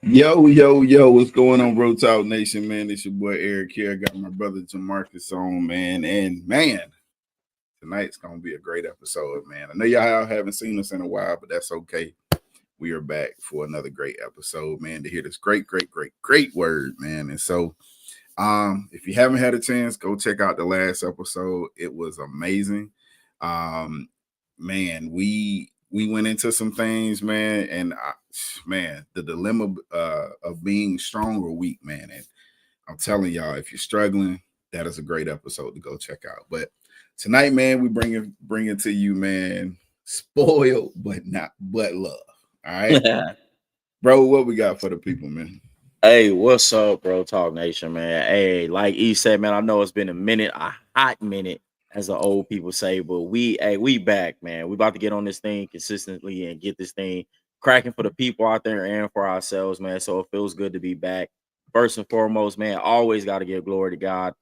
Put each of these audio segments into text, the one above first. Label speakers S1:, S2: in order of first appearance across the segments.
S1: Yo, what's going on, Bro Talk Nation, man? It's your boy Eric here. I got my brother Jamarcus on, man. And man, tonight's gonna be a great episode, man. I know y'all haven't seen us in a while, but that's okay. We are back for another great episode, man, to hear this great word, man. And so if you haven't had a chance, go check out the last episode. It was amazing. Um, man, we went into some things, man, and man, the dilemma of being strong or weak, man. And I'm telling y'all, if you're struggling, that is a great episode to go check out. But tonight, man, we bring it to you, man. Spoiled, but not but love. All right, bro. What we got for the people, man?
S2: Hey, what's up, bro? Talk Nation, man. Hey, like E said, man, I know it's been a hot minute, as the old people say, but we back, man. We about to get on this thing consistently and get this thing cracking for the people out there and for ourselves, man. So it feels good to be back. First and foremost, man, always got to give glory to God.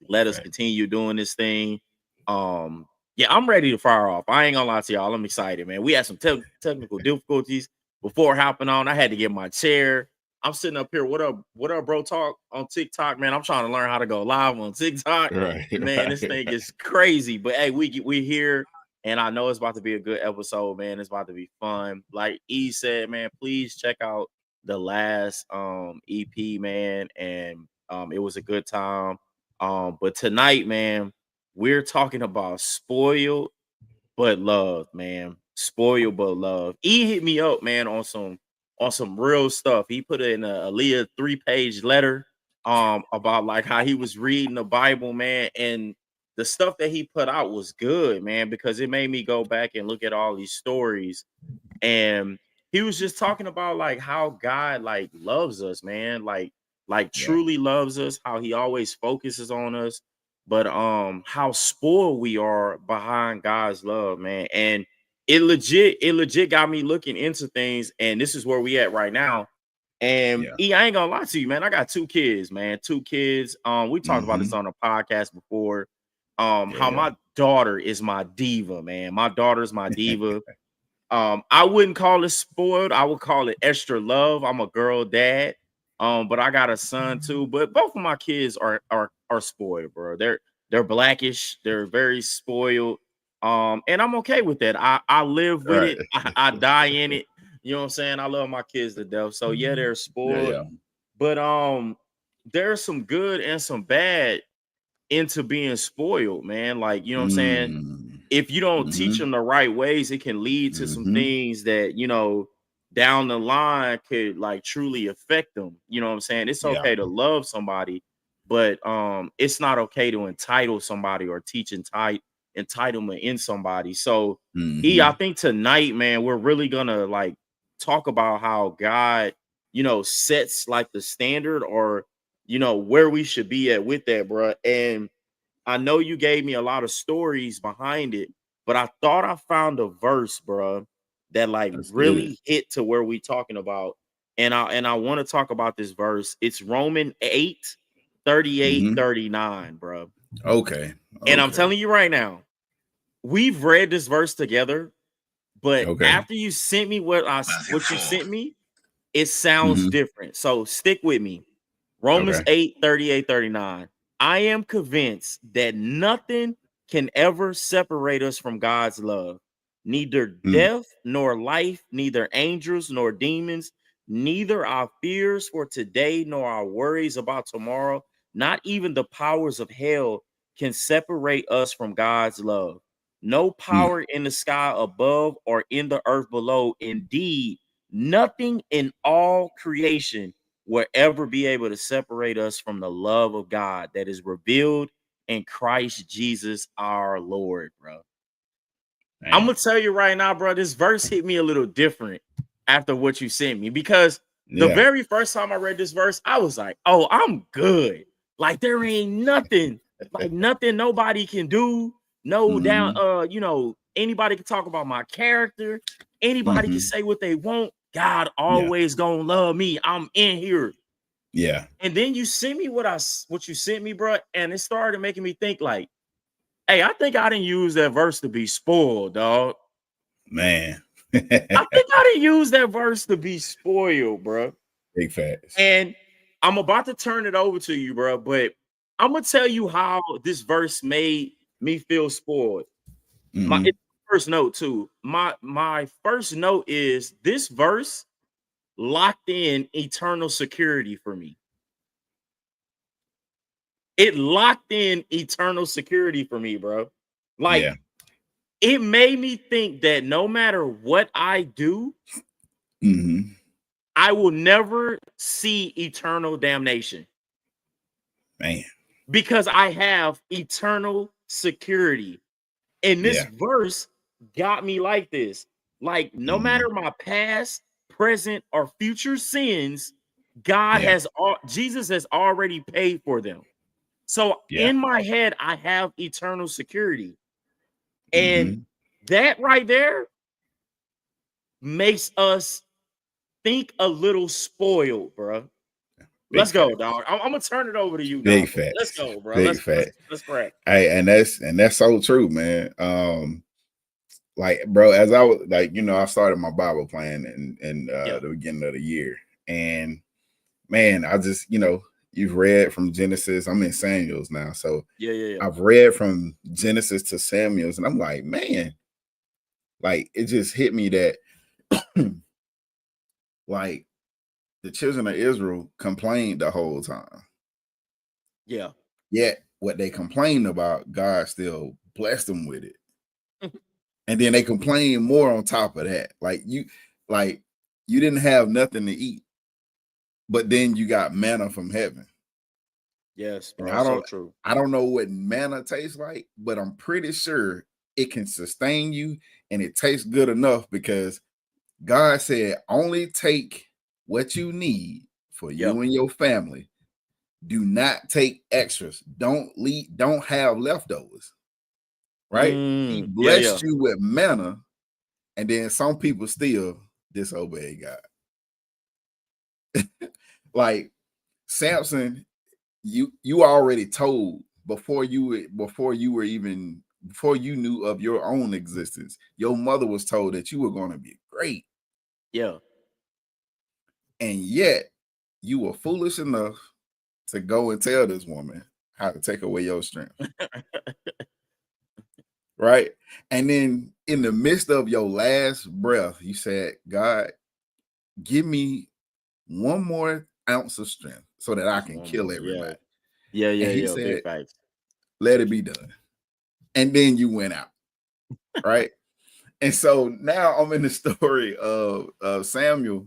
S2: Let us continue doing this thing. Yeah, I'm ready to fire off. I ain't gonna lie to y'all. I'm excited, man. We had some technical difficulties before hopping on. I had to get my chair. I'm sitting up here. What up, bro? Talk on TikTok, man. I'm trying to learn how to go live on TikTok.
S1: Right,
S2: Man, this thing is crazy. But hey, we here, and I know it's about to be a good episode, man. It's about to be fun. Like E said, man, please check out the last EP, man, and it was a good time. But tonight, man, we're talking about spoiled but love, man. Spoiled but love. E hit me up, man, on some real stuff. He put in a Aaliyah 3-page letter about like how he was reading the Bible, man, and the stuff that he put out was good, man, because it made me go back and look at all these stories. And he was just talking about like how God like loves us, man, like
S1: yeah,
S2: truly loves us, how he always focuses on us, but how spoiled we are behind God's love, man. And it legit got me looking into things, and this is where we at right now. And
S1: yeah,
S2: I ain't gonna lie to you, man. I got two kids, man. Two kids. We talked about
S1: mm-hmm.
S2: this on a podcast before. How
S1: Yeah,
S2: my daughter is my diva, man. My daughter's my diva. I wouldn't call it spoiled. I would call it extra love. I'm a girl dad. But I got a son too. But both of my kids are spoiled, bro. They're blackish. They're very spoiled. And I'm okay with that. I live with
S1: right.
S2: it. I die in it. You know what I'm saying? I love my kids to death. So yeah, they're
S1: Yeah,
S2: spoiled.
S1: yeah.
S2: But there's some good and some bad into being spoiled, man. Like, you know what I'm saying?
S1: Mm.
S2: If you don't teach
S1: Mm-hmm.
S2: them the right ways, it can lead to some
S1: Mm-hmm.
S2: things that, down the line could like truly affect them. You know what I'm saying? It's
S1: Yeah.
S2: okay to love somebody, but it's not okay to entitle somebody or teach entitlement in somebody. So I
S1: Mm-hmm.
S2: think tonight, man, we're really gonna like talk about how God, sets like the standard, or where we should be at with that, bro. And I know you gave me a lot of stories behind it, but I thought I found a verse, bro, that like
S1: Let's get it.
S2: really hit to where we talking about. And I want to talk about this verse. It's Roman 8, 38,
S1: Mm-hmm.
S2: 39, bro.
S1: Okay.
S2: And I'm
S1: Okay.
S2: telling you right now, we've read this verse together, but
S1: Okay.
S2: after you sent me what you sent me, it sounds
S1: Mm-hmm.
S2: different. So stick with me. Romans
S1: Okay.
S2: 8, 38, 39. I am convinced that nothing can ever separate us from God's love. Neither
S1: Mm.
S2: death nor life, neither angels nor demons, neither our fears for today nor our worries about tomorrow, not even the powers of hell can separate us from God's love. No
S1: Mm.
S2: power in the sky above or in the earth below. Indeed, nothing in all creation will ever be able to separate us from the love of God that is revealed in Christ Jesus our Lord, bro. I'm
S1: Man.
S2: gonna tell you right now, bro, this verse hit me a little different after what you sent me, because the
S1: Yeah.
S2: very first time I read this verse, I was like, oh, I'm good. Like there ain't nothing, like nothing nobody can do. No down,
S1: Mm-hmm.
S2: anybody can talk about my character, anybody can
S1: Mm-hmm.
S2: say what they want. God
S1: Yeah.
S2: always gonna love me. I'm in here.
S1: Yeah.
S2: And then you sent me what you sent me, bro, and it started making me think like, hey, I think I didn't use that verse to be spoiled, dog.
S1: Man.
S2: I think I didn't use that verse to be spoiled, bro.
S1: Big facts.
S2: And I'm about to turn it over to you, bro. But I'm gonna tell you how this verse made me feel spoiled. My
S1: Mhm.
S2: first note too. My first note is this verse locked in eternal security for me. It locked in eternal security for me, bro.
S1: Yeah.
S2: Like it made me think that no matter what I do,
S1: Mhm.
S2: I will never see eternal damnation
S1: Man.
S2: because I have eternal security. And this
S1: Yeah.
S2: verse got me like this. Like, no matter
S1: Mhm.
S2: my past, present, or future sins,
S1: Yeah.
S2: Jesus has already paid for them. So
S1: Yeah.
S2: in my head, I have eternal security. And
S1: Mhm.
S2: that right there makes us think a little spoiled, bro.
S1: Big
S2: Let's go,
S1: facts.
S2: dog. I'm gonna turn it over to you now,
S1: Big
S2: bro. Let's
S1: facts.
S2: go, bro.
S1: Big
S2: Let's let's
S1: facts.
S2: let's crack.
S1: Hey, and that's so true, man. Like, bro, as I was like, I started my Bible plan in
S2: Yeah,
S1: the beginning of the year, and man, I just, you've read from Genesis. I'm in Samuel's now, so
S2: yeah.
S1: I've read from Genesis to Samuel's, and I'm like, man, like it just hit me that like the children of Israel complained the whole time.
S2: Yeah.
S1: Yet what they complained about, God still blessed them with it. And then they complain more on top of that. Like you didn't have nothing to eat, but then you got manna from heaven.
S2: Yes,
S1: And
S2: bro. So true.
S1: I don't know what manna tastes like, but I'm pretty sure it can sustain you and it tastes good enough because God said, only take what you need for
S2: Yeah.
S1: you and your family. Do not take extras. Don't have leftovers. Right? He
S2: Yeah, yeah.
S1: blessed you with manna, and then some people still disobey God. Like Samson, you already told before you knew of your own existence. Your mother was told that you were going to be great,
S2: Yeah.
S1: and yet you were foolish enough to go and tell this woman how to take away your strength, right? And then in the midst of your last breath, you said, God, give me one more ounce of strength so that I
S2: Just
S1: can
S2: one
S1: kill
S2: more. Yeah.
S1: everybody.
S2: Yeah,
S1: And
S2: yeah,
S1: he
S2: yeah. Big
S1: said,
S2: facts.
S1: let it be done. And then you went out, right? And so now I'm in the story of Samuel.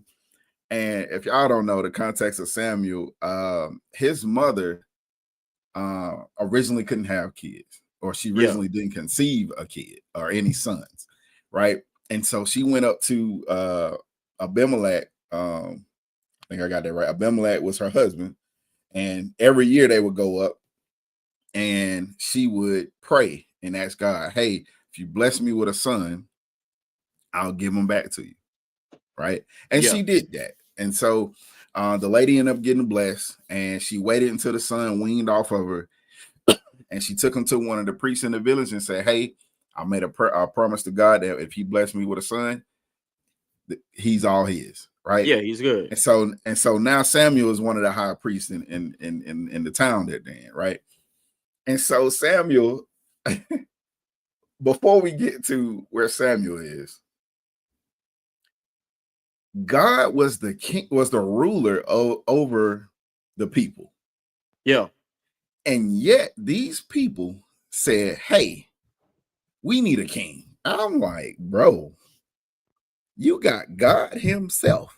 S1: And if y'all don't know the context of Samuel, his mother originally couldn't have kids, or she
S2: Yeah.
S1: originally didn't conceive a kid or any sons, right? And so she went up to Abimelech. I think I got that right. Abimelech was her husband, and every year they would go up, and she would pray and ask God, "Hey, if you bless me with a son, I'll give him back to you." Right? And
S2: Yeah.
S1: she did that, and so the lady ended up getting blessed, and she waited until the son weaned off of her, and she took him to one of the priests in the village and said, "Hey, I made a promise to God that if He blessed me with a son, he's all His." Right?
S2: Yeah, he's good.
S1: And so now Samuel is one of the high priests in the town that day, right? And so Samuel, before we get to where Samuel is, God was the king, was the ruler over the people.
S2: Yeah.
S1: And yet these people said, "Hey, we need a king." I'm like, bro, you got God Himself.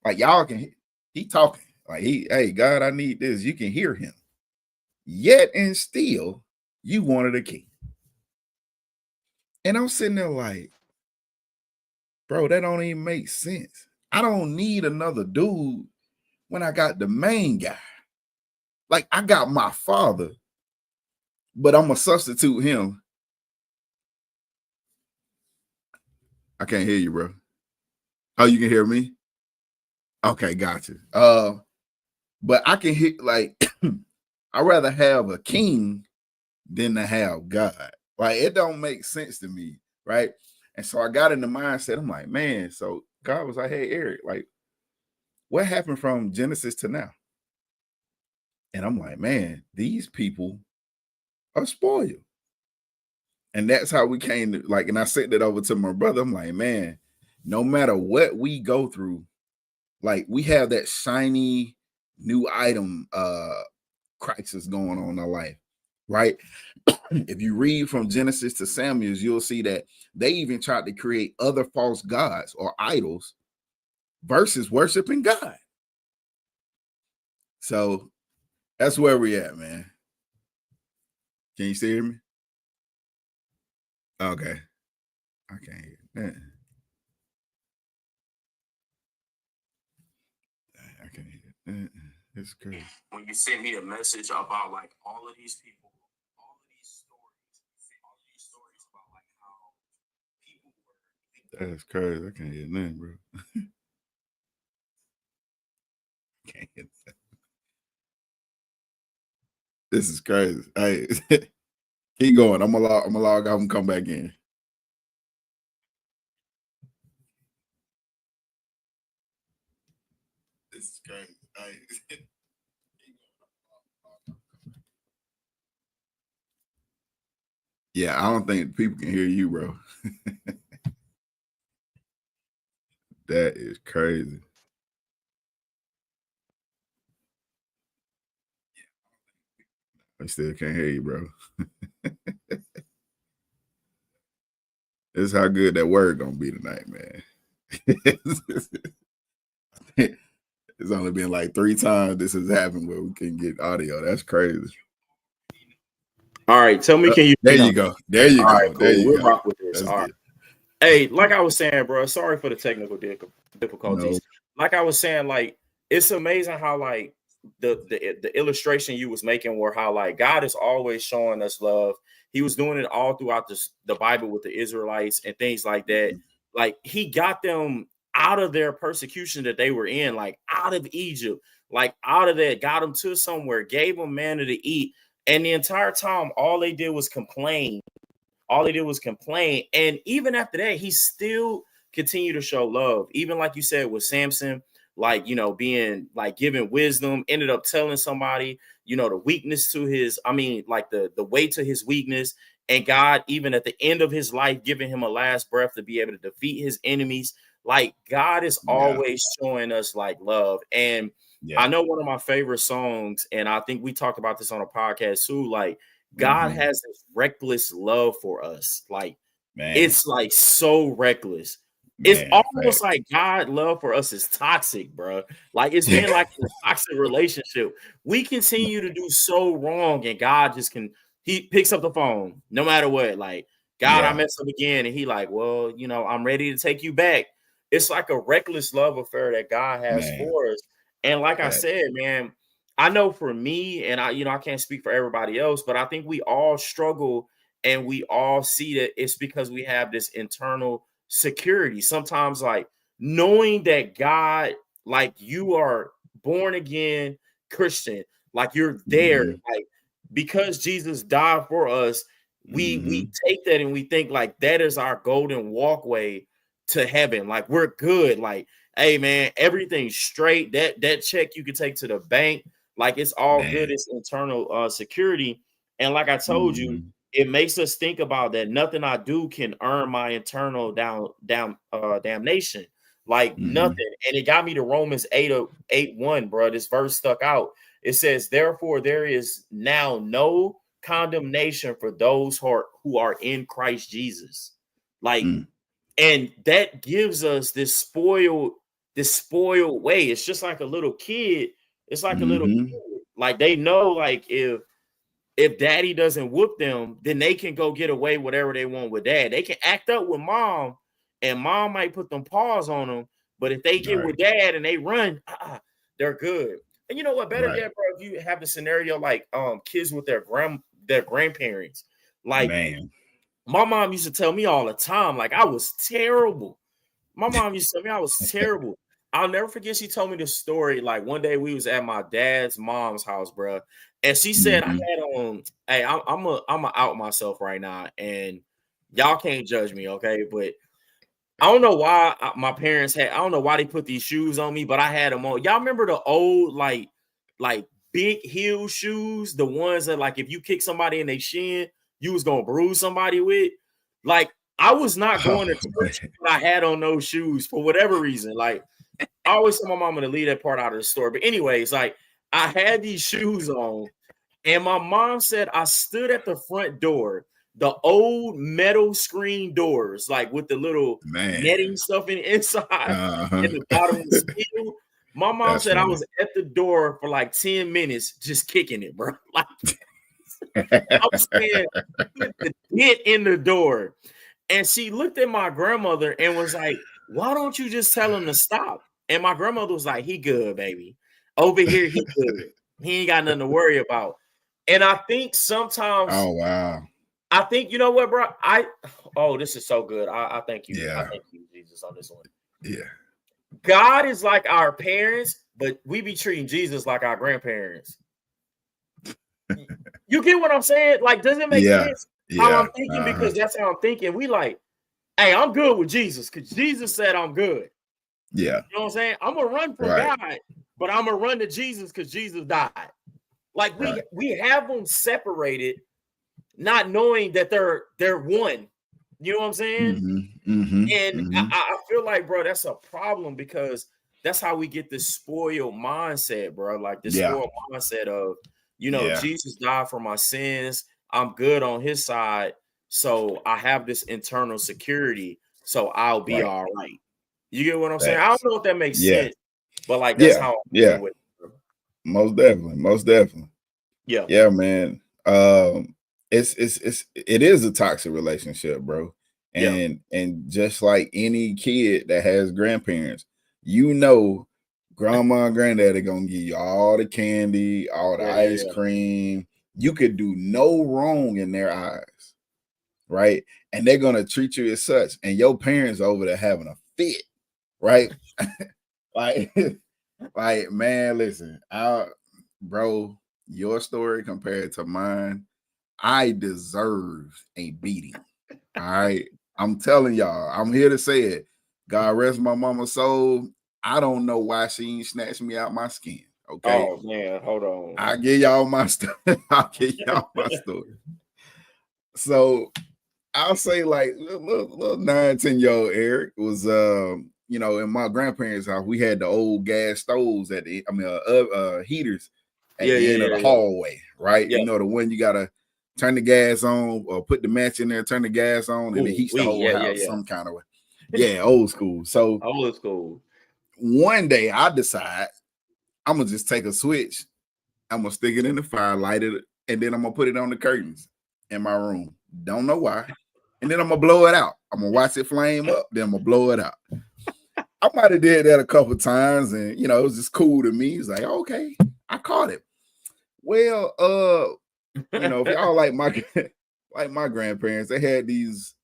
S1: Like y'all can he talking. Like hey, God, I need this. You can hear him. Yet and still, you wanted a king. And I'm sitting there like, bro, that don't even make sense. I don't need another dude when I got the main guy. Like I got my father, but I'm gonna substitute him. I can't hear you, bro. Oh, you can hear me? Okay, gotcha. But I can hear like I'd rather have a king than to have God. Like it don't make sense to me, right? And so I got in the mindset. I'm like, man. So God was like, "Hey, Eric, like what happened from Genesis to now? And I'm like, man, these people are spoiled. And that's how we came to, like, and I said that over to my brother. I'm like, man, no matter what we go through, like we have that shiny new item crisis going on in our life, right? If you read from Genesis to Samuel's, you'll see that they even tried to create other false gods or idols versus worshiping God. So that's where we at, man. Can you still hear me? Okay. I can't hear that. I can't hear that. It's crazy.
S2: When you sent me a message about like all of these people, all of these stories about like how people were.
S1: That's crazy. I can't hear nothing, bro. Can't hear that. This is crazy. Hey, keep going. I'm gonna log out and come back in. This is crazy. Hey. Yeah, I don't think people can hear you, bro. That is crazy. I still can't hear you, bro. This is how good that word gonna be tonight, man. It's only been like 3 times this has happened where we can get audio. That's crazy.
S2: All right, tell me, can you?
S1: There you go. There you go.
S2: Right, cool.
S1: There you
S2: we'll
S1: go.
S2: rock with this.
S1: That's
S2: All
S1: good.
S2: right. Hey, like I was saying, bro. Sorry for the technical difficulties.
S1: No.
S2: Like I was saying, like it's amazing how like the illustration you was making were how like God is always showing us love. He was doing it all throughout the Bible with the Israelites and things like that. Like he got them out of their persecution that they were in, like out of Egypt, like out of that, got them to somewhere, gave them manna to eat. And the entire time, all they did was complain. All he did was complain. And even after that, he still continued to show love. Even like you said with Samson, like, you know, being like giving wisdom, ended up telling somebody, you know, the weakness to his, I mean, like the way to his weakness. And God, even at the end of his life, giving him a last breath to be able to defeat his enemies. Like God is always showing us like love. And I know one of my favorite songs, and I think we talked about this on a podcast too, like God has this reckless love for us. Like, man, it's like so reckless. Man, it's almost like God love for us is toxic, bro. Like it's been like a toxic relationship. We continue to do so wrong, and God just he picks up the phone no matter what. Like, God, I messed up again. And he like, well, you know, I'm ready to take you back. It's like a reckless love affair that God has for us. And like I said, man, I know for me, and I can't speak for everybody else, but I think we all struggle and we all see that it's because we have this internal security. Sometimes, like knowing that God, like you are born again Christian, like you're there, like because Jesus died for us, we take that and we think like that is our golden walkway to heaven. Like we're good. Like, hey man, everything's straight. That check you can take to the bank. Like it's all good. It's internal security. And like I told you, it makes us think about that nothing I do can earn my internal damnation. Like nothing. And it got me to Romans 8:1, bro. This verse stuck out. It says, therefore, there is now no condemnation for those who are in Christ Jesus. Like, and that gives us this spoiled way. It's just like a little kid. It's like a little kid. Like they know, like if daddy doesn't whoop them, then they can go get away whatever they want with dad. They can act up with mom, and mom might put them paws on them. But if they get with dad and they run, they're good. And you know what? Better yet, bro, if you have the scenario like kids with their grandparents, like my mom used to tell me all the time, like I was terrible. My mom used to tell me I was terrible. I'll never forget. She told me this story. Like one day we was at my dad's mom's house, bro, and she said I had on. Hey, I'm a out myself right now, and y'all can't judge me, okay? But I don't know why my parents had. I don't know why they put these shoes on me, but I had them on. Y'all remember the old like big heel shoes, the ones that like if you kick somebody in their shin, you was gonna bruise somebody with. Like I was not going to church, but I had on those shoes for whatever reason. Like I always tell my mama to leave that part out of the store. But anyways, like I had these shoes on, and my mom said I stood at the front door, the old metal screen doors, like with the little netting stuff in the inside and the bottom was steel. My mom said I was at the door for like 10 minutes just kicking it, bro. Like I was saying, put the dent in the door. And she looked at my grandmother and was like, why don't you just tell him to stop? And my grandmother was like, he good, baby. Over here, he good. He ain't got nothing to worry about. And I think sometimes,
S1: oh wow,
S2: I think you know what, bro. This is so good. I thank you. Yeah. I thank you, Jesus, on this one.
S1: Yeah.
S2: God is like our parents, but we be treating Jesus like our grandparents. You get what I'm saying? Like, does it make sense how I'm thinking? Because that's how I'm thinking. We like, hey, I'm good with Jesus because Jesus said I'm good.
S1: Yeah.
S2: You know what I'm saying? I'm gonna run from God, but I'm gonna run to Jesus because Jesus died. Like we have them separated, not knowing that they're one. You know what I'm saying? I feel like, bro, that's a problem because that's how we get this spoiled mindset, bro. Like this spoiled mindset of, you know, Jesus died for my sins. I'm good on his side. So I have this internal security. So I'll be all right. You get what I'm saying? I don't know if that makes sense, but like that's how I'm with it,
S1: most definitely. Yeah, man. It is a toxic relationship, bro. And just like any kid that has grandparents, you know, grandma and granddaddy gonna give you all the candy, all the ice cream. You could do no wrong in their eyes, right? And they're gonna treat you as such. And your parents over there having a fit, right? like man, listen, bro, your story compared to mine, I deserve a beating. All right. I'm telling y'all, I'm here to say it. God rest my mama's soul. I don't know why she ain't snatched me out my skin. Okay.
S2: Oh man, hold on.
S1: I'll give y'all my story. I'll give y'all my story. So I'll say like little 9-10-year-old Eric was you know, in my grandparents' house, we had the old gas stoves at the heaters at the end of the hallway, right? You know, the one you gotta turn the gas on or put the match in there, turn the gas on, and it heats the whole house some kind of way. Yeah, old school. So
S2: old school.
S1: One day I decide I'm gonna just take a switch, I'm gonna stick it in the fire, light it, and then I'm gonna put it on the curtains in my room. Don't know why. And then I'm gonna blow it out. I'm gonna watch it flame up, then I'm gonna blow it out. I might have did that a couple times, and you know, it was just cool to me. It's like, okay, I caught it. Well, you know, if y'all like my grandparents, they had these,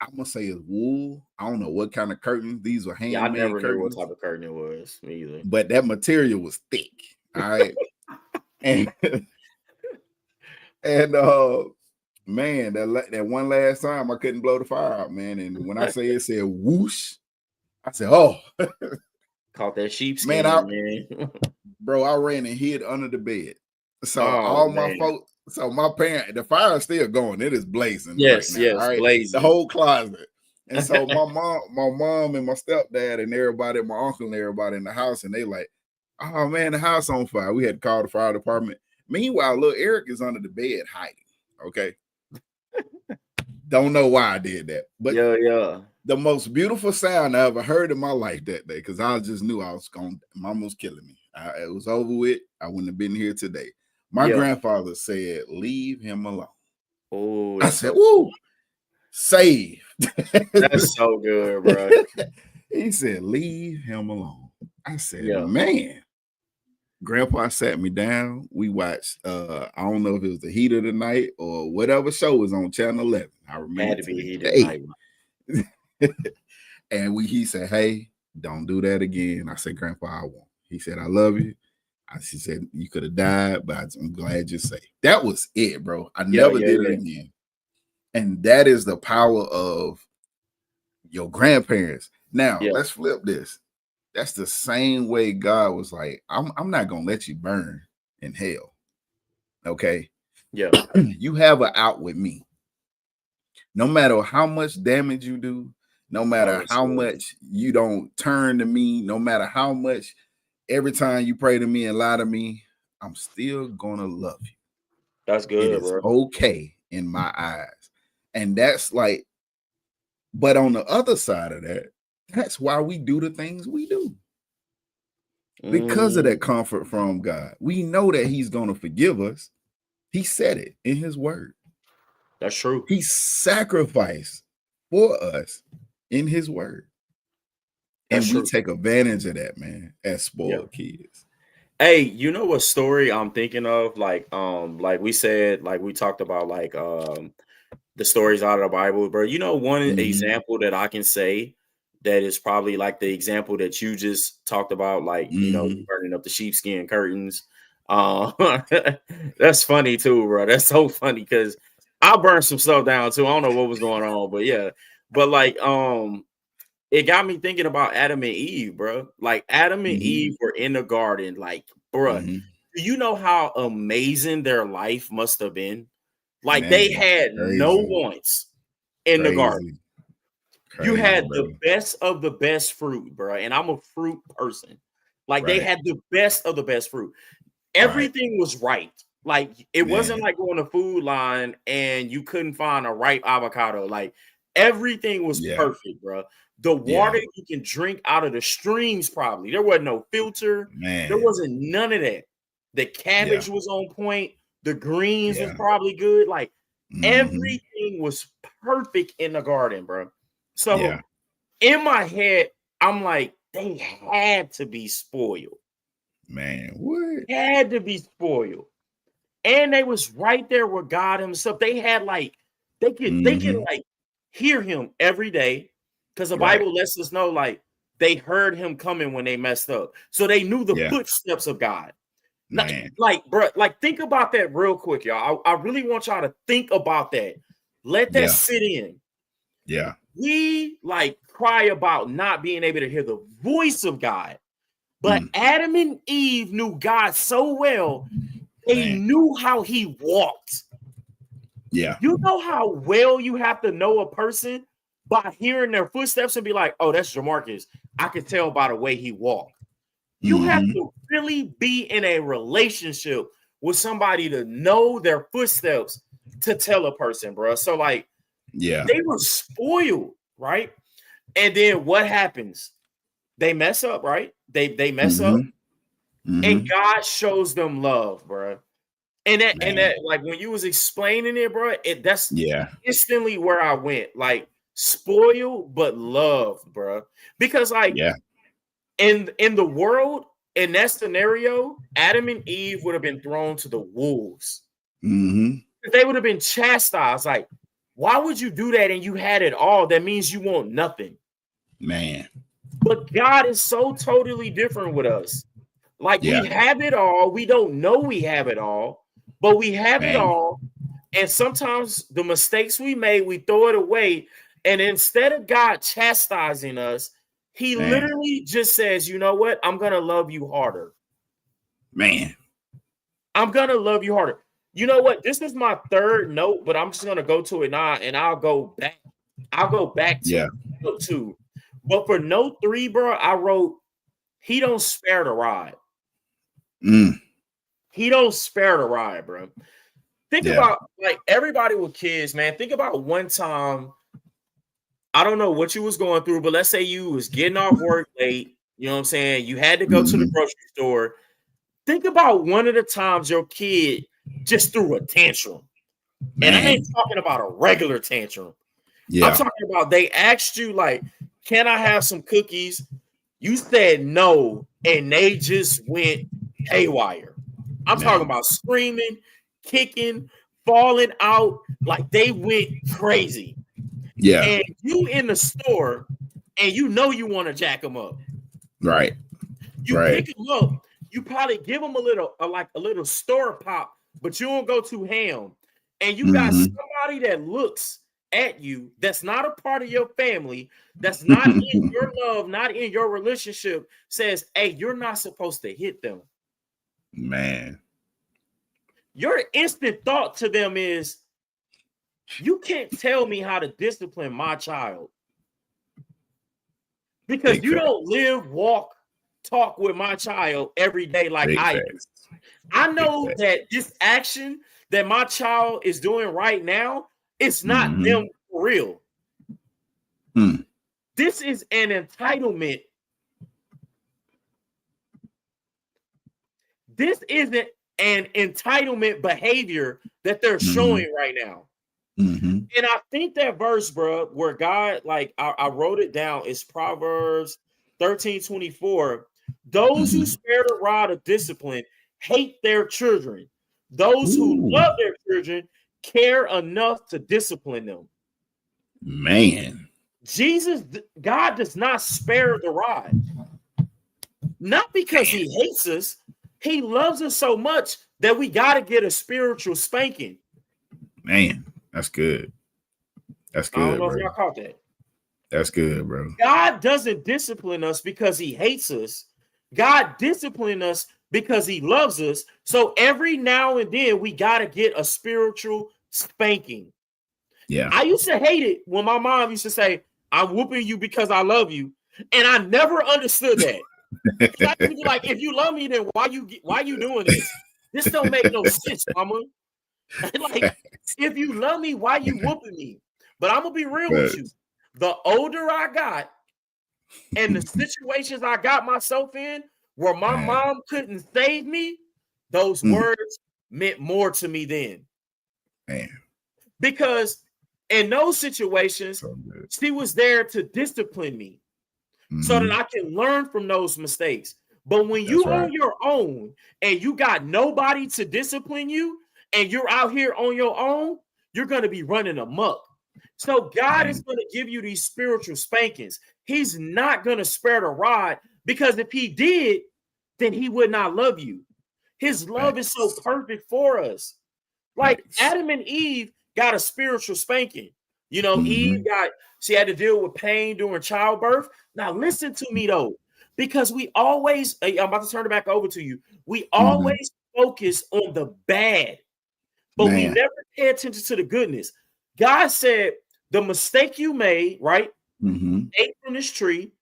S1: I'm gonna say it's wool. I don't know what kind of curtains. These were handmade
S2: I never
S1: curtains.
S2: knew what type of curtain it was, me either.
S1: But that material was thick. All right. and man, that one last time I couldn't blow the fire out, man. And when I say it said whoosh, I said, oh.
S2: Caught that sheepskin, man.
S1: Bro, I ran and hid under the bed. So my folks, so my parent, the fire is still going. It is blazing.
S2: Yes,
S1: right now, all right?
S2: Blazing.
S1: The whole closet. And so my mom and my stepdad and everybody, my uncle and everybody in the house, and they like, oh man, the house on fire. We had to call the fire department. Meanwhile, little Eric is under the bed hiding. Okay. Don't know why I did that. But the most beautiful sound I ever heard in my life that day, because I just knew mama was killing me. It was over with. I wouldn't have been here today. My grandfather said, leave him alone.
S2: Oh,
S1: I said, woo, saved.
S2: That's so good, bro.
S1: He said, leave him alone. I said, man. Grandpa sat me down. We watched, I don't know if it was the Heat of the Night or whatever show was on Channel 11. I remember.
S2: Had to be Heat of the Night.
S1: And he said, hey, don't do that again. I said, Grandpa, I won't. He said, I love you. She said, you could have died, but I'm glad you're safe. That was it, bro. I never did it again. And that is the power of your grandparents. Now,
S2: Yeah.
S1: let's flip this. That's the same way God was like, I'm not gonna let you burn in hell. Okay.
S2: Yeah.
S1: You have an out with me. No matter how much damage you do, no matter how much you don't turn to me, no matter how much every time you pray to me and lie to me, I'm still gonna love you.
S2: That's good,
S1: It is
S2: bro.
S1: okay in my eyes. And that's like, but on the other side of that, that's why we do the things we do. Because of that comfort from God. We know that he's going to forgive us. He said it in his word.
S2: That's true.
S1: He sacrificed for us in his word.
S2: That's
S1: and we
S2: true.
S1: take advantage of that, man, as spoiled kids.
S2: Hey, you know what story I'm thinking of? Like we said, like we talked about, like the stories out of the Bible, bro. You know, one example that I can say that is probably like the example that you just talked about, like, you know, burning up the sheepskin curtains. That's funny too, bro. That's so funny because I burned some stuff down too. I don't know what was going on, but yeah. But like, it got me thinking about Adam and Eve, bro. Like Adam and Eve were in the garden, like, bro. Do you know how amazing their life must have been? Like, man, they had no wants in the garden. You had the best of the best fruit, bro. And I'm a fruit person. Like, they had the best of the best fruit. Everything was right. Like, it wasn't like going to Food Line and you couldn't find a ripe avocado. Like, everything was perfect, bro. The water you can drink out of the streams, probably. There wasn't no filter. There wasn't none of that. The cabbage was on point. The greens was probably good. Like, everything was perfect in the garden, bro. So in my head, I'm like, they had to be spoiled.
S1: Man, what?
S2: Had to be spoiled. And they was right there with God himself. They had like, they could like hear him every day. Because the Bible lets us know, like, they heard him coming when they messed up. So they knew the footsteps of God. Like, bro, like, think about that real quick, y'all. I really want y'all to think about that. Let that sit in.
S1: Yeah.
S2: We, like, cry about not being able to hear the voice of God. But Adam and Eve knew God so well, they knew how he walked.
S1: Yeah.
S2: You know how well you have to know a person by hearing their footsteps and be like, oh, that's Jamarcus. I could tell by the way he walked. You have to really be in a relationship with somebody to know their footsteps to tell a person, bro. So, like, they were spoiled, right? And then what happens? They mess up, right? They mess up, and God shows them love, bro. And that, like, when you was explaining it, bro, that's instantly where I went. Like, spoiled but loved, bro. Because, like, in the world, in that scenario, Adam and Eve would have been thrown to the wolves. They would have been chastised. Like, why would you do that and you had it all? That means you want nothing.
S1: Man.
S2: But God is so totally different with us. Like, we have it all. We don't know we have it all, but we have it all. And sometimes the mistakes we made, we throw it away. And instead of God chastising us, he literally just says, you know what? I'm going to love you harder.
S1: Man.
S2: I'm going to love you harder. You know what? This is my third note, but I'm just going to go to it now and I'll go back. I'll go back to note 2. But for note 3, bro, I wrote, he don't spare the ride. He don't spare the ride, bro. Think about, like, everybody with kids, man. Think about one time, I don't know what you was going through, but let's say you was getting off work late. You know what I'm saying? You had to go to the grocery store. Think about one of the times your kid just threw a tantrum. And I ain't talking about a regular tantrum. I'm talking about they asked you, like, can I have some cookies? You said no, and they just went haywire. I'm talking about screaming, kicking, falling out, like they went crazy. And you in the store, and you know you want to jack them up.
S1: Right.
S2: You pick them up. You probably give them a little store pop, but you don't go too ham. And you got somebody that looks at you that's not a part of your family, that's not in your love, not in your relationship, says, hey, you're not supposed to hit them.
S1: Man.
S2: Your instant thought to them is, you can't tell me how to discipline my child. Because
S1: Big
S2: you
S1: fact.
S2: don't live, walk, talk with my child every day like
S1: Big
S2: I do.
S1: facts.
S2: I know
S1: Big
S2: that this action that my child is doing right now, it's not them for real. This is an entitlement. This isn't an entitlement behavior that they're showing right now. And I think that verse, bro, where God, like, I wrote it down, is Proverbs 13:24. Those who spare the rod of discipline hate their children. Those who love their children care enough to discipline them.
S1: Man.
S2: God does not spare the rod. Not because he hates us. He loves us so much that we got to get a spiritual spanking.
S1: Man, that's good. That's good.
S2: I don't know
S1: bro.
S2: if y'all caught that.
S1: That's good, bro.
S2: God doesn't discipline us because he hates us. God disciplines us because he loves us. So every now and then we got to get a spiritual spanking.
S1: Yeah.
S2: I used to hate it when my mom used to say, I'm whooping you because I love you. And I never understood that. I would be like, if you love me, then why you doing this? This don't make no sense, mama. Like, if you love me, why you whooping me? But I'm gonna be real with you. The older I got, and the situations I got myself in, where my mom couldn't save me, those words meant more to me then.
S1: Man.
S2: Because in those situations, she was there to discipline me so that I can learn from those mistakes. But when you on your own and you got nobody to discipline you and you're out here on your own, you're going to be running amok. So God is going to give you these spiritual spankings. He's not going to spare the rod, because if he did, then he would not love you. His love is so perfect for us. Like Adam and Eve got a spiritual spanking. You know, she had to deal with pain during childbirth. Now listen to me though, because we always, I'm about to turn it back over to you. We always focus on the bad, but we never pay attention to the goodness. God said, the mistake you made, right? Ate from this tree.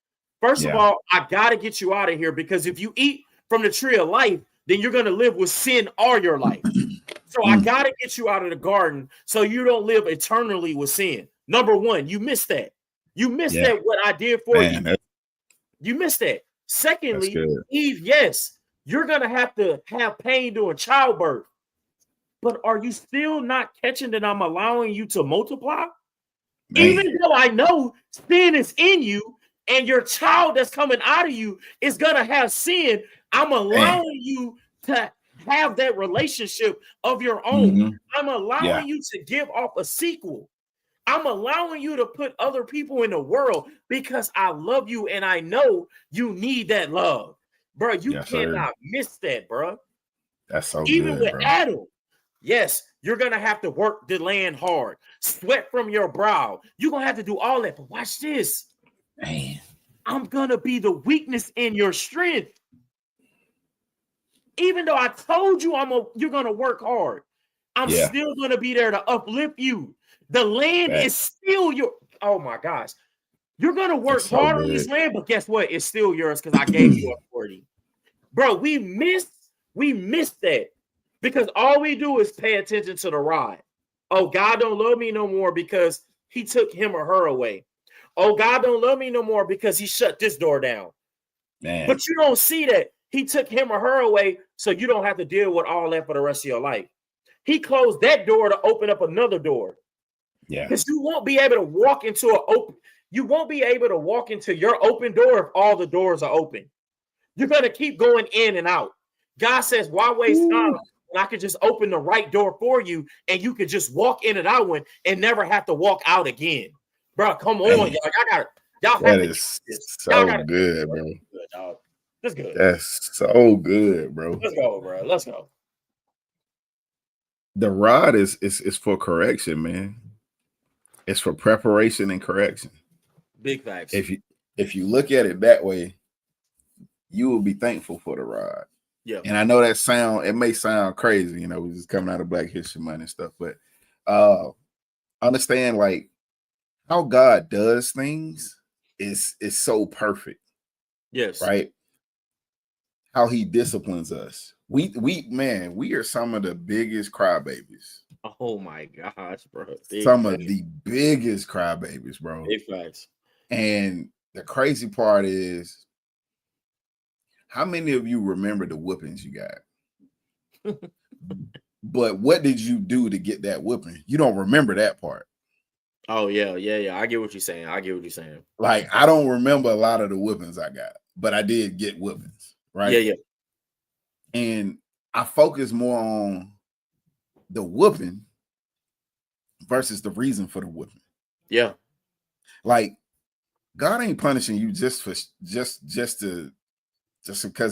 S2: First of all, I got to get you out of here, because if you eat from the tree of life, then you're going to live with sin all your life. So I got to get you out of the garden so you don't live eternally with sin. Number one, you missed that. You missed that what I did for you. You missed that. Secondly, Eve, yes, you're going to have pain during childbirth. But are you still not catching that I'm allowing you to multiply? Man. Even though I know sin is in you and your child that's coming out of you is going to have sin, I'm allowing you to have that relationship of your own. I'm allowing you to give off a sequel. I'm allowing you to put other people in the world because I love you and I know you need that love. Bro, you cannot miss that, bro.
S1: That's so
S2: Even
S1: good,
S2: with
S1: bro.
S2: Adam. Yes, you're going to have to work the land hard, sweat from your brow. You're going to have to do all that. But watch this.
S1: Man.
S2: I'm going to be the weakness in your strength. Even though I told you you're going to work hard, I'm still going to be there to uplift you. The land is still your, oh my gosh. You're going to work hard on this land, but guess what? It's still yours because I gave you authority. Bro, we missed that. Because all we do is pay attention to the rod. Oh, God don't love me no more because he took him or her away. Oh, God don't love me no more because he shut this door down. Man. But you don't see that he took him or her away so you don't have to deal with all that for the rest of your life. He closed that door to open up another door. Yeah. Because you won't be able to walk into your open door if all the doors are open. You're going to keep going in and out. God says, why waste time? And I could just open the right door for you and you could just walk in and out one and never have to walk out again. Bro, come on, y'all.
S1: That is so good, bro.
S2: That's good.
S1: That's so good, bro.
S2: Let's go, bro. Let's go.
S1: The rod is for correction, man. It's for preparation and correction.
S2: Big facts.
S1: If you look at it that way, you will be thankful for the rod.
S2: Yeah.
S1: And I know it may sound crazy, we're just coming out of Black History Month and stuff, but understand like how God does things is so perfect.
S2: Yes.
S1: Right? How he disciplines us. We are some of the biggest crybabies.
S2: Oh my gosh, bro.
S1: Of the biggest crybabies, bro.
S2: Big facts.
S1: And the crazy part is, how many of you remember the whoopings you got? But what did you do to get that whooping? You don't remember that part.
S2: Oh, yeah. I get what you're saying.
S1: Like, I don't remember a lot of the whoopings I got, but I did get whoopings, right?
S2: Yeah.
S1: And I focus more on the whooping versus the reason for the whooping.
S2: Yeah.
S1: Like, God ain't punishing you just because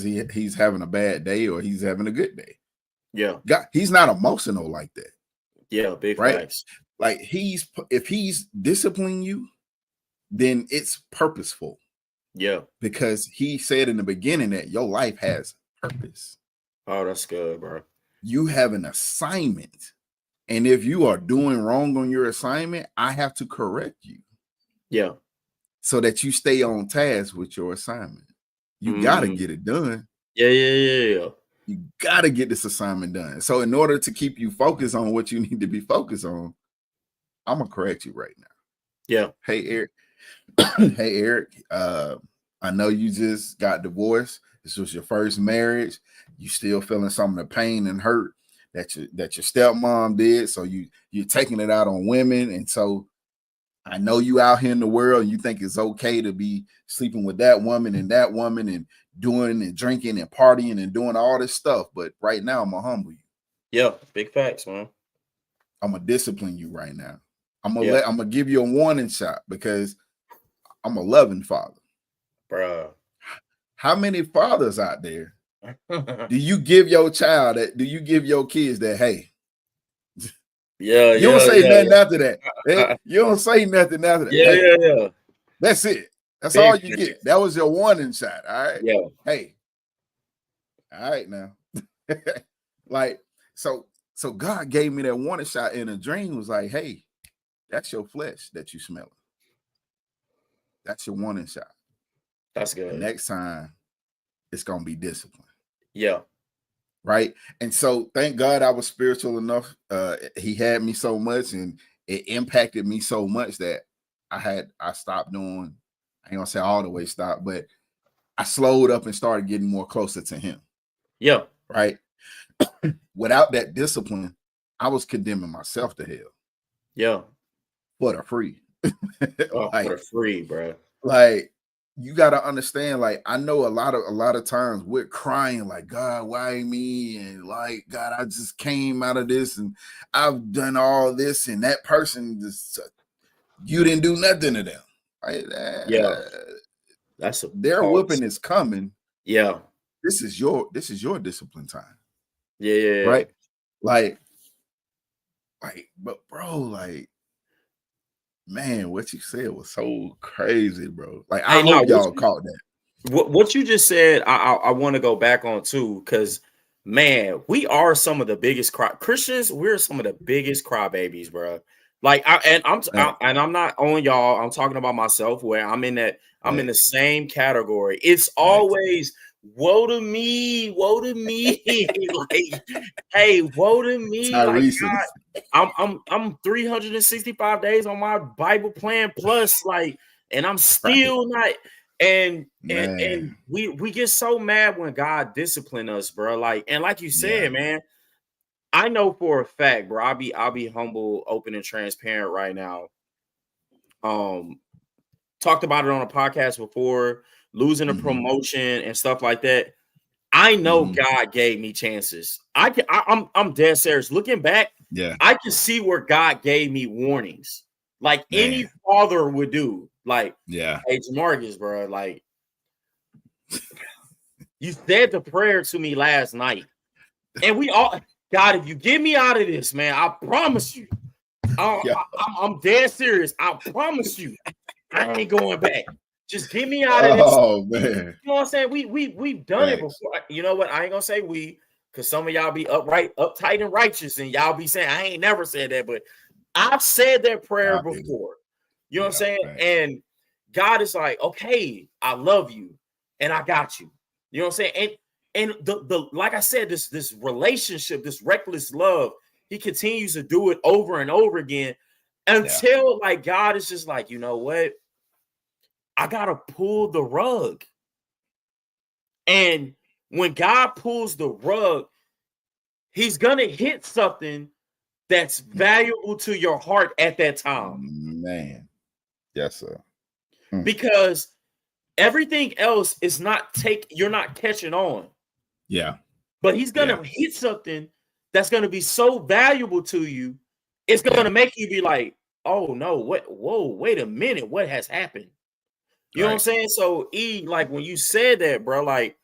S1: he's having a bad day or he's having a good day.
S2: Yeah.
S1: God, he's not emotional like that.
S2: Yeah, big
S1: right?
S2: facts.
S1: Like if he's disciplining you, then it's purposeful.
S2: Yeah.
S1: Because he said in the beginning that your life has purpose.
S2: Oh, that's good, bro.
S1: You have an assignment. And if you are doing wrong on your assignment, I have to correct you.
S2: Yeah.
S1: So that you stay on task with your assignment. You got to get it done.
S2: Yeah.
S1: You got to get this assignment done. So in order to keep you focused on what you need to be focused on, I'm going to correct you right now.
S2: Yeah.
S1: Hey, Eric. Hey, Eric. I know you just got divorced. This was your first marriage. You still feeling some of the pain and hurt that your stepmom did. So you're taking it out on women. And so I know you out here in the world and you think it's okay to be sleeping with that woman and doing and drinking and partying and doing all this stuff. But right now, I'm going to humble you.
S2: Yeah, big facts, man.
S1: I'm going to discipline you right now. I'm going to give you a warning shot because I'm a loving father.
S2: Bruh.
S1: How many fathers out there do you give your child that? Do you give your kids that? Hey, you don't say nothing after that. Hey, you don't say nothing after that.
S2: Yeah.
S1: That's it. That's all you get. That was your warning shot. All right.
S2: Yeah.
S1: Hey. All right now. Like so God gave me that warning shot in a dream. Was like, hey, that's your flesh that you smell. That's your warning shot.
S2: That's good.
S1: And next time, it's gonna be discipline.
S2: Yeah.
S1: Right. And so thank God I was spiritual enough. He had me so much and it impacted me so much that I stopped doing, I ain't gonna say all the way stopped, but I slowed up and started getting more closer to him.
S2: Yeah.
S1: Right. Without that discipline, I was condemning myself to hell.
S2: Yeah.
S1: For the free.
S2: For the free, bro.
S1: Like, you got to understand, like, I know a lot of times we're crying like, God, why me? And like, God, I just came out of this and I've done all this and that person just, you didn't do nothing to them. Right?
S2: Yeah.
S1: Their whooping is coming.
S2: Yeah.
S1: This is your discipline time.
S2: Yeah.
S1: Right? Like, but bro, like, man, what you said was so crazy, bro. Like, I hope y'all caught that.
S2: What you just said, I want to go back on too, because man, we are some of the biggest Christians. We're some of the biggest crybabies, bro. Like, I'm not on y'all. I'm talking about myself, where I'm in that. I'm in the same category. It's always woe to me. Like, hey, woe to me. Like, God, I'm 365 days on my Bible plan plus, like, and I'm still not. And we get so mad when God discipline us, bro. Like, and like you said, man, I know for a fact, bro. I'll be humble, open, and transparent right now. Talked about it on a podcast before, losing a promotion and stuff like that. I know God gave me chances. I'm dead serious. Looking back, I can see where God gave me warnings, like any father would do. Like, hey, Jamarcus, bro, like, you said the prayer to me last night, and we all, God, if you get me out of this, man, I promise you, I'm dead serious. I promise you, I ain't going back. Just get me out of this.
S1: Oh man.
S2: You know what I'm saying? We've done it before. You know what? I ain't gonna say we, because some of y'all be uptight and righteous, and y'all be saying I ain't never said that, but I've said that prayer before. You know what I'm saying?
S1: Right.
S2: And God is like, okay, I love you, and I got you. You know what I'm saying? And the like I said, this relationship, this reckless love, He continues to do it over and over again until like God is just like, you know what? I gotta pull the rug. And when God pulls the rug, He's gonna hit something that's valuable to your heart at that time.
S1: Man. Yes, sir.
S2: Because everything else is you're not catching on.
S1: Yeah.
S2: But He's gonna hit something that's gonna be so valuable to you, it's gonna make you be like, oh no, wait a minute, what has happened? You know what I'm saying? So like when you said that, bro, like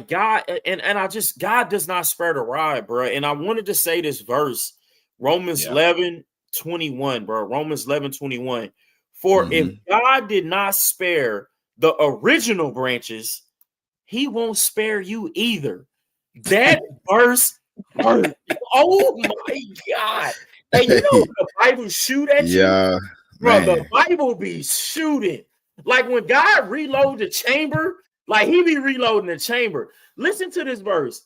S2: God, and God does not spare the rod, bro. And I wanted to say this verse, Romans 11:21, bro. Romans 11:21. For if God did not spare the original branches, He won't spare you either. That verse hurt. Oh my God. And you know the Bible shoot at you?
S1: Yeah.
S2: Bro, the Bible be shooting. Like when God reload the chamber, like He be reloading the chamber. Listen to this verse.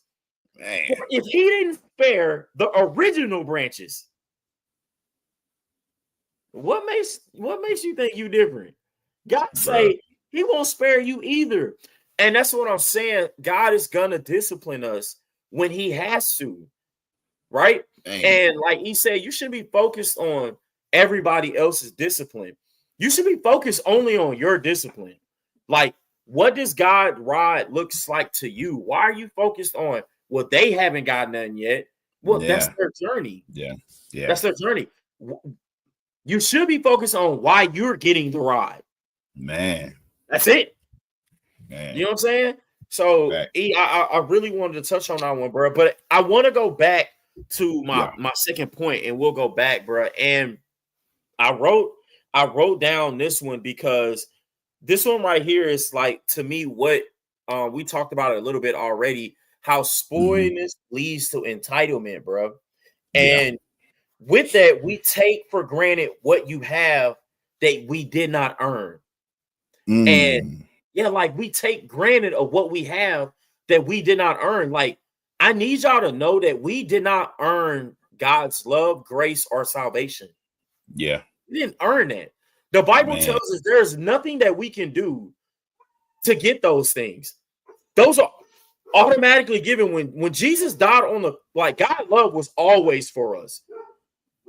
S1: Man.
S2: If He didn't spare the original branches, what makes you think you different? God say He won't spare you either. And that's what I'm saying. God is gonna discipline us when He has to, right? And like He said, you should be focused on everybody else's discipline. You should be focused only on your discipline. Like, what does God rod looks like to you? Why are you focused on what they haven't got nothing yet? Well, that's their journey.
S1: Yeah.
S2: That's their journey. You should be focused on why you're getting the ride.
S1: Man.
S2: That's it.
S1: Man.
S2: You know what I'm saying? So I really wanted to touch on that one, bro. But I want to go back to my second point, and we'll go back, bro. And I wrote down this one because this one right here is like, to me, what we talked about it a little bit already, how spoiledness leads to entitlement, bro. And with that, we take for granted what you have that we did not earn. And like we take granted of what we have that we did not earn. Like, I need y'all to know that we did not earn God's love, grace, or salvation.
S1: Yeah.
S2: We didn't earn that. The Bible tells us there's nothing that we can do to get those things. Those are automatically given when Jesus died on the, like, God love was always for us.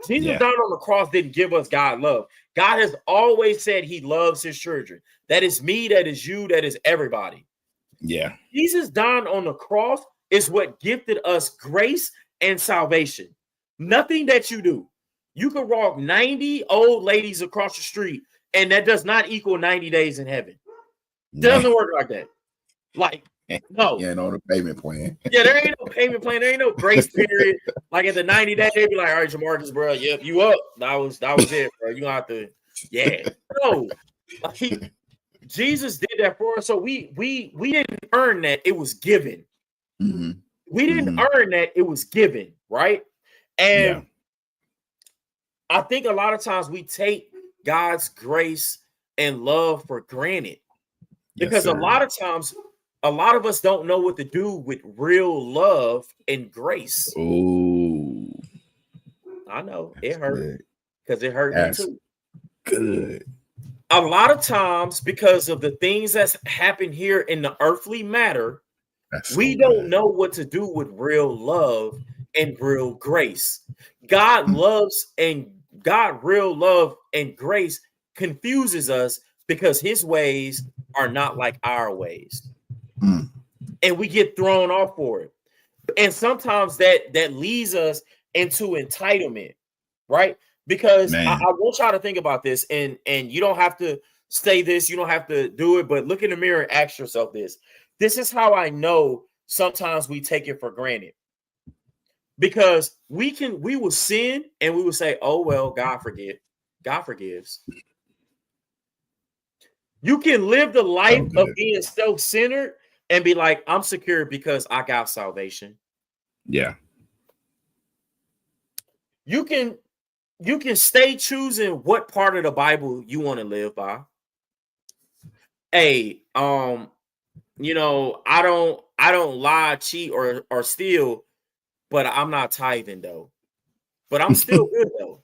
S2: Jesus died on the cross didn't give us God love. God has always said He loves His children. That is me, that is you, that is everybody.
S1: Yeah.
S2: Jesus dying on the cross is what gifted us grace and salvation. Nothing that you do. You can walk 90 old ladies across the street, and that does not equal 90 days in heaven. It doesn't work like that. Like, no.
S1: Yeah, no, the payment plan.
S2: Yeah, there ain't no payment plan. There ain't no grace period. Like at the 90 days, they be like, all right, Jamarcus, bro, yep, you up. That was it, bro. You gonna have to, no. Like, Jesus did that for us. So we didn't earn that. It was given. We didn't earn that. It was given, right? And I think a lot of times we take God's grace and love for granted. Because a lot of times, a lot of us don't know what to do with real love and grace.
S1: Oh,
S2: I know it hurt because it hurt me too.
S1: Good.
S2: A lot of times, because of the things that's happened here in the earthly matter, we don't know what to do with real love and real grace. God loves and God real love and grace confuses us because His ways are not like our ways. And we get thrown off for it. And sometimes that leads us into entitlement, right? Because I want y'all to think about this, and you don't have to say this, you don't have to do it, but look in the mirror and ask yourself this. This is how I know sometimes we take it for granted. Because we will sin and we will say, oh well, God forgives. You can live the life of being self-centered and be like, I'm secure because I got salvation.
S1: Yeah.
S2: You can stay choosing what part of the Bible you want to live by. Hey, you know, I don't lie, cheat, or steal, but I'm not tithing though. But I'm still good though.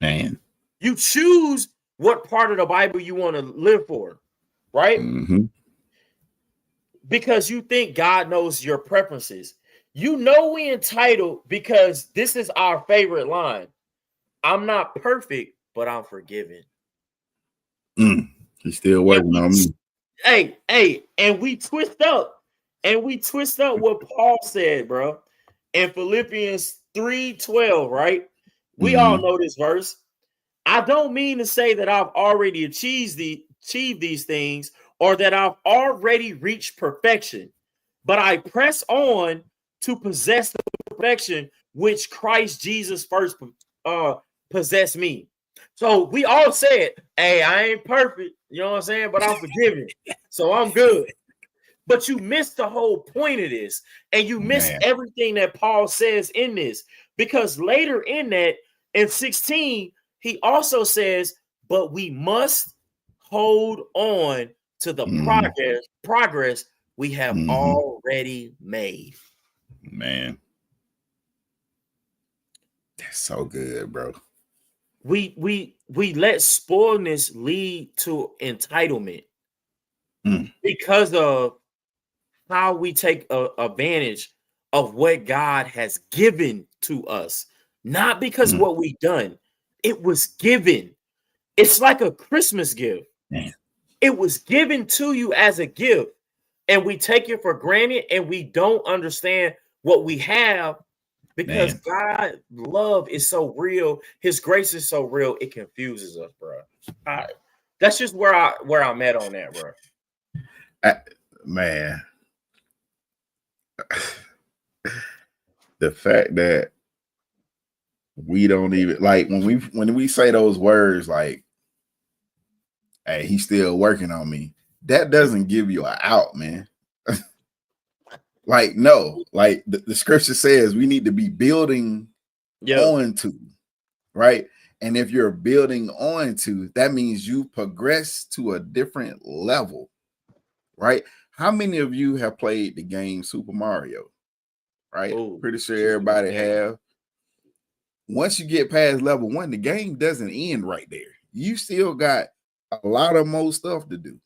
S1: Man.
S2: You choose what part of the Bible you want to live for, right?
S1: Mm-hmm.
S2: Because you think God knows your preferences. You know we entitled because this is our favorite line. I'm not perfect, but I'm forgiven.
S1: He's still working on me.
S2: And we twist up what Paul said, bro. In Philippians 3:12, right? We all know this verse. I don't mean to say that I've already achieved these things or that I've already reached perfection, but I press on to possess the perfection which Christ Jesus first possessed me. So we all said, hey, I ain't perfect, you know what I'm saying? But I'm forgiven. So I'm good. But you missed the whole point of this, and you missed everything that Paul says in this, because later in that, in 16, he also says, but we must hold on to the progress we have already made.
S1: Man, that's so good, bro.
S2: We let spoiledness lead to entitlement because of how we take advantage of what God has given to us, not because what we done. It was given. It's like a Christmas gift.
S1: Man.
S2: It was given to you as a gift, and we take it for granted, and we don't understand what we have because God's love is so real. His grace is so real. It confuses us, bro. That's just where I'm at on that, bro.
S1: Man, the fact that we don't even like when we say those words like, hey, he's still working on me, that doesn't give you an out, man. Like, no, like the scripture says we need to be building on to, right? And if you're building on to, that means you progress to a different level, right? How many of you have played the game Super Mario? Right?
S2: Ooh,
S1: pretty sure everybody have. Once you get past level 1, the game doesn't end right there. You still got a lot of more stuff to do.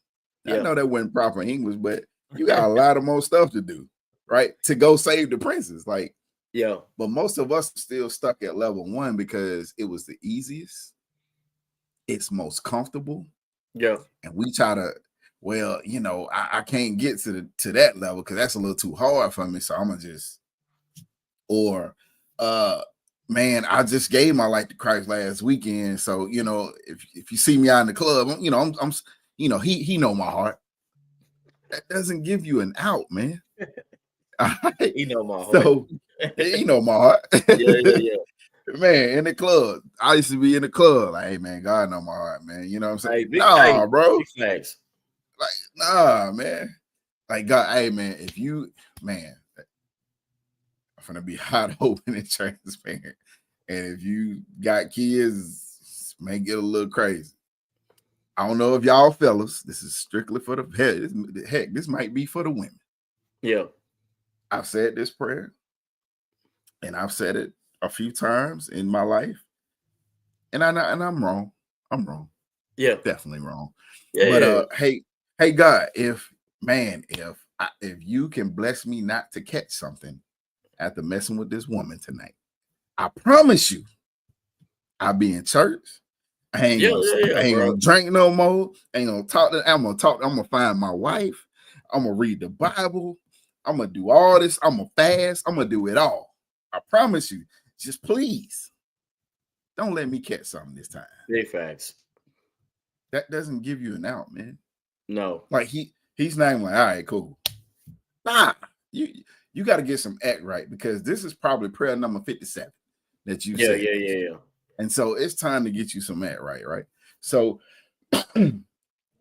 S1: I know that wasn't proper English, but you got a lot of more stuff to do, right? To go save the princess. Like, but most of us are still stuck at level 1 because it was the easiest, it's most comfortable. And we try to, well, you know, I can't get to that level because that's a little too hard for me. So I'm gonna just, or man, I just gave my life to Christ last weekend. So, you know, if you see me out in the club, you know, I'm you know, he know my heart. That doesn't give you an out, man.
S2: He know my heart.
S1: So he know my heart.
S2: Yeah.
S1: Man, in the club. I used to be in the club. Like, hey man, God know my heart, man. You know what I'm saying?
S2: Hey,
S1: bro.
S2: Facts.
S1: Like, nah, man. Like, God, hey man, if you, man, I'm gonna be hot, open, and transparent. And if you got kids, may get a little crazy. I don't know if y'all fellas, this is strictly for the heck, this might be for the women. I've said this prayer, and I've said it a few times in my life, and I'm wrong. I'm wrong. Definitely wrong. But hey, God, if you can bless me not to catch something after messing with this woman tonight, I promise you, I'll be in church. I ain't gonna drink no more. I'm gonna find my wife. I'm gonna read the Bible. I'm gonna do all this. I'm gonna fast. I'm gonna do it all. I promise you. Just please don't let me catch something this time.
S2: Facts.
S1: That doesn't give you an out, man.
S2: No.
S1: Like he's not even like, all right, cool. Nah, you you got to get some act right, because this is probably prayer number 57 that you said.
S2: Yeah.
S1: And so it's time to get you some act right, right? So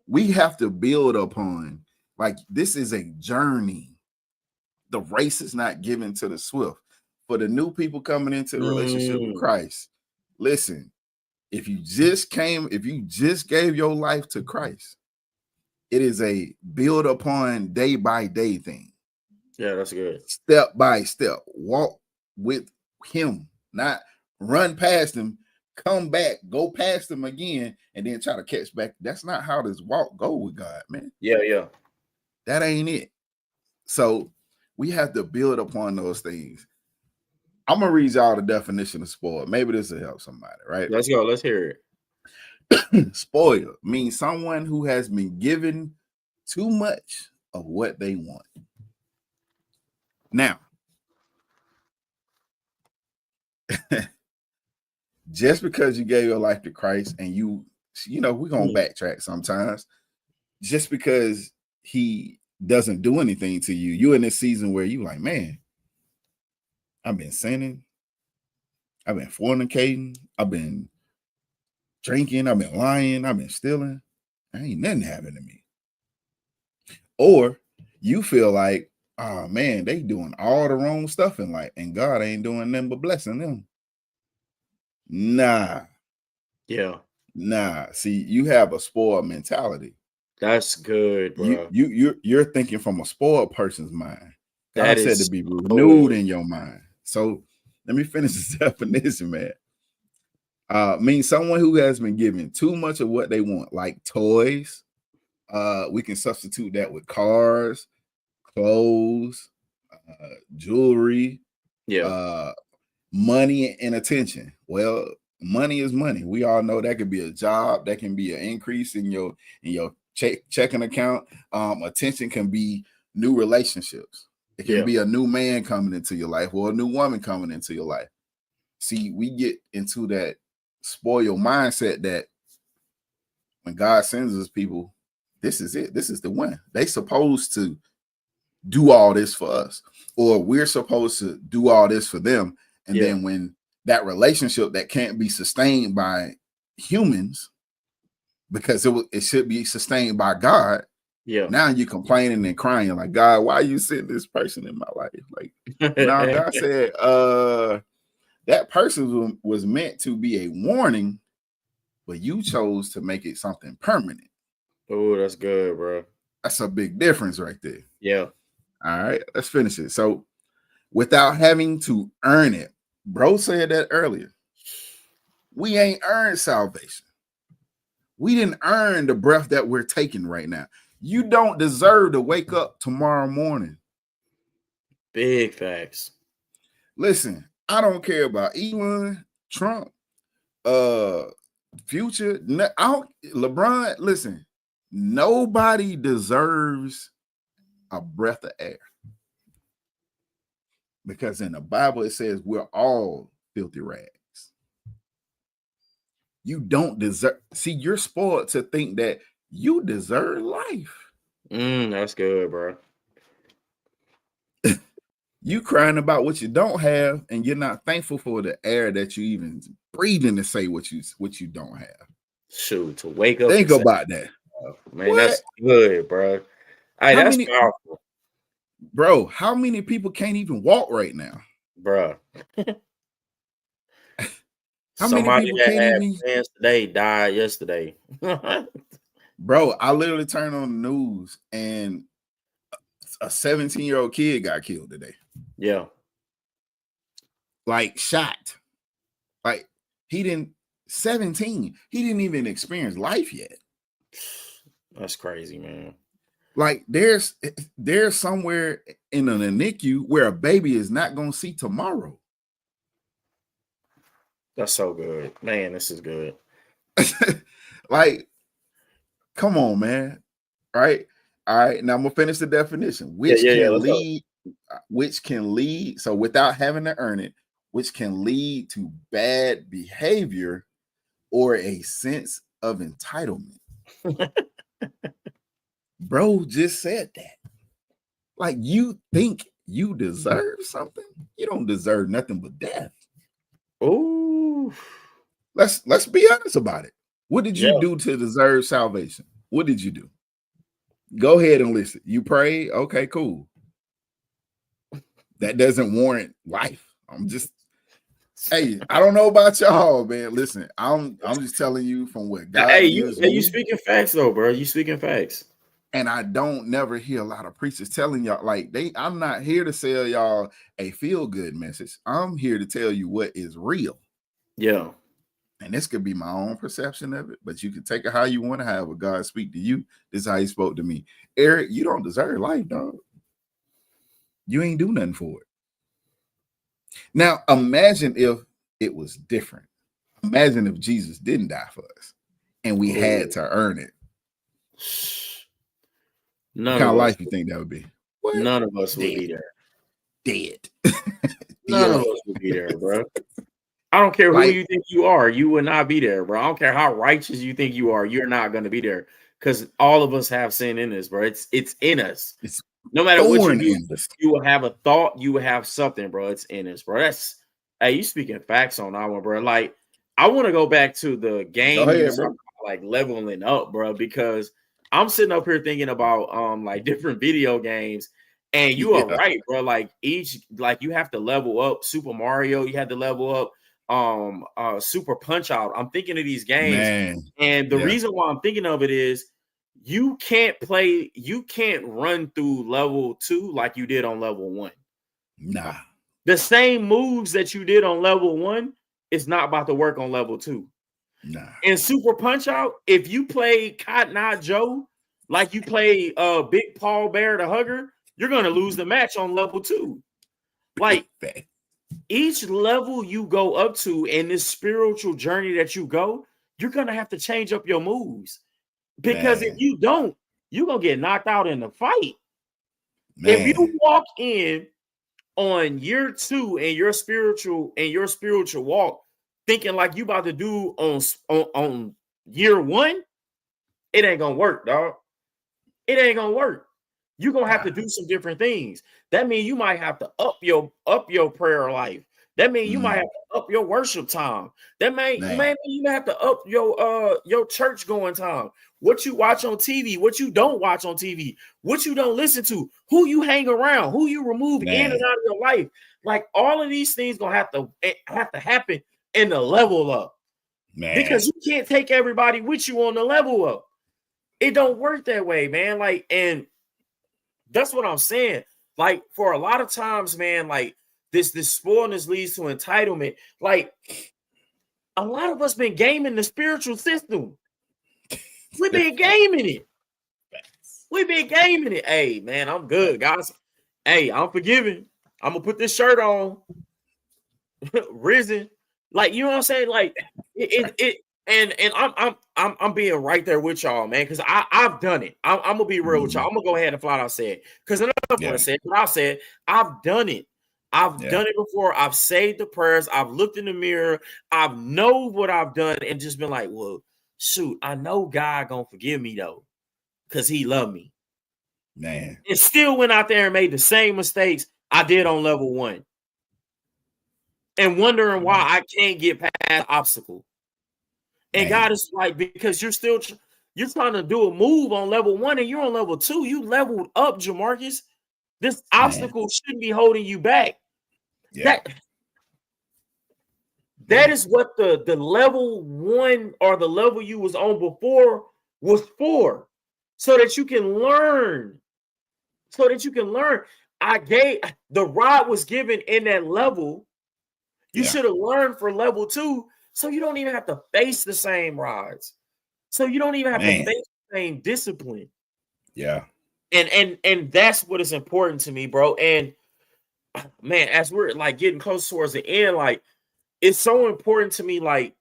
S1: we have to build upon, like, this is a journey. The race is not given to the swift. For the new people coming into the relationship with Christ, listen, if you just gave your life to Christ, it is a build upon day by day thing.
S2: Yeah, that's good.
S1: Step by step, walk with him, not run past him, come back, go past him again, and then try to catch back. That's not how this walk go with God, man.
S2: Yeah.
S1: That ain't it. So we have to build upon those things. I'm gonna read y'all the definition of spoil. Maybe this will help somebody, right?
S2: Let's go. Let's hear
S1: it. Spoil means someone who has been given too much of what they want. Now, just because you gave your life to Christ, and you know, we're gonna backtrack sometimes, just because he doesn't do anything to you, you're in this season where you like, man, I've been sinning, I've been fornicating, I've been drinking, I've been lying, I've been stealing. Ain't nothing happening to me. Or you feel like, oh man, they doing all the wrong stuff in life, and God ain't doing nothing but blessing them. Nah.
S2: Yeah.
S1: Nah. See, you have a spoiled mentality.
S2: That's good, bro.
S1: You're thinking from a spoiled person's mind. God
S2: That
S1: said
S2: is
S1: to be renewed in your mind. So let me finish this definition, man. Means someone who has been given too much of what they want, like toys. We can substitute that with cars, clothes, jewelry, money, and attention. Well, money is money. We all know that could be a job, that can be an increase in your checking account. Attention can be new relationships. It can be a new man coming into your life, or a new woman coming into your life. See, we get into that spoiled mindset that when God sends us people, this is it. This is the one. They supposed to do all this for us, or we're supposed to do all this for them. And then when that relationship that can't be sustained by humans, because it should be sustained by God. Now you're complaining and crying like, God, why you send this person in my life? Like, now God said, that person was meant to be a warning, but you chose to make it something permanent.
S2: Oh, that's good, bro.
S1: That's a big difference right there.
S2: Yeah.
S1: All right, let's finish it. So, without having to earn it, bro said that earlier. We ain't earned salvation. We didn't earn the breath that we're taking right now. You don't deserve to wake up tomorrow morning.
S2: Big facts.
S1: Listen, I don't care about Elon, Trump, Future, LeBron. Listen, nobody deserves a breath of air, because in the Bible it says we're all filthy rags. You don't deserve. See, you're spoiled to think that you deserve life.
S2: That's good, bro.
S1: You crying about what you don't have, and you're not thankful for the air that you even breathing to say what you don't have.
S2: Shoot, to wake up.
S1: Think about that,
S2: man. What? That's good, bro. Hey, that's powerful,
S1: bro. How many people can't even walk right now,
S2: bro?
S1: Somebody
S2: that had plans today died yesterday.
S1: Bro, I literally turned on the news and a 17-year-old kid got killed today.
S2: Yeah.
S1: Like shot. Like 17. He didn't even experience life yet.
S2: That's crazy, man.
S1: Like there's somewhere in an NICU where a baby is not going to see tomorrow.
S2: That's so good, man. This is good.
S1: Like, come on, man. All right. Now I'm gonna finish the definition. Which can lead. So without having to earn it, which can lead to bad behavior or a sense of entitlement. Bro just said that. Like, you think you deserve something. You don't deserve nothing but death.
S2: Ooh.
S1: Let's be honest about it. What did you
S2: Yeah.
S1: do to deserve salvation? What did you do? Go ahead and listen. You prayed? Okay, cool. That doesn't warrant life. I'm just, hey, I don't know about y'all, man. Listen, I'm just telling you from what God gives
S2: You
S1: me.
S2: speaking facts though, bro. You speaking facts.
S1: And I don't never hear a lot of preachers telling y'all, like, I'm not here to sell y'all a feel-good message. I'm here to tell you what is real.
S2: Yeah.
S1: And this could be my own perception of it, but you can take it how you want to have. But God speak to you. This is how he spoke to me. Eric, you don't deserve life, dog. You ain't do nothing for it. Now, imagine if it was different. Imagine if Jesus didn't die for us and we had to earn it. What kind of life you think that would be?
S2: What? None of us would be there.
S1: Dead.
S2: None of us would be there, bro. I don't care who you think you are. You would not be there, bro. I don't care how righteous you think you are. You're not going to be there because all of us have sin in us, bro. It's in us.
S1: It's
S2: no matter what you do, you will have a thought. You will have something, bro. It's in us, bro. Hey, you speaking facts on that one, bro. Like, I want to go back to the game.
S1: Go ahead, bro.
S2: Like leveling up, bro, because I'm sitting up here thinking about like different video games. And you are right, bro. Like you have to level up. Super Mario, you had to level up. Super Punch Out. I'm thinking of these games,
S1: man.
S2: And the reason why I'm thinking of it is you can't run through level 2 like you did on level 1.
S1: Nah.
S2: The same moves that you did on level 1 is not about to work on level 2.
S1: Nah.
S2: In Super Punch Out, if you play Cotton Eye Joe like you play Big Paul Bear the Hugger, you're gonna lose the match on level 2. Like each level you go up to in this spiritual journey that you go, you're gonna have to change up your moves. Because if you don't, you're gonna get knocked out in the fight. If you walk in on year 2 in your spiritual walk, thinking like you about to do on year 1, it ain't gonna work, dog. It ain't gonna work. You're gonna have to do some different things. That means you might have to up your prayer life. That means you might have to up your worship time. That means you might have to up your church going time. What you watch on TV, what you don't watch on TV, what you don't listen to, who you hang around, who you remove in and out of your life. Like all of these things gonna have to happen in the level up. Because you can't take everybody with you on the level up. It don't work that way, man. Like, and that's what I'm saying. Like, for a lot of times, man, like this spoiledness leads to entitlement. Like, a lot of us been gaming the spiritual system. We've been gaming it. We've been gaming it. Hey, man, I'm good, guys. Hey, I'm forgiving. I'm gonna put this shirt on. Risen. Like, you know what I'm saying? Like, I'm being right there with y'all, man, because I've done it. I'm gonna be real with y'all. I'm gonna go ahead and flat out say it because I'm not gonna say it, but I said I've done it. I've done it before. I've said the prayers. I've looked in the mirror. I've know what I've done and just been like, well, shoot, I know God gonna forgive me though, because He loved me.
S1: Man,
S2: and still went out there and made the same mistakes I did on level 1. And wondering why I can't get past the obstacle. And God is like, because you're trying to do a move on level 1 and you're on level 2. You leveled up, Jamarcus. This obstacle shouldn't be holding you back. That is what the level 1 or the level you was on before was for. So that you can learn. The rod was given in that level. You should have learned for level 2, so you don't even have to face the same rods. So you don't even have to face the same discipline.
S1: Yeah.
S2: And that's what is important to me, bro. And man, as we're like getting close towards the end, like it's so important to me, like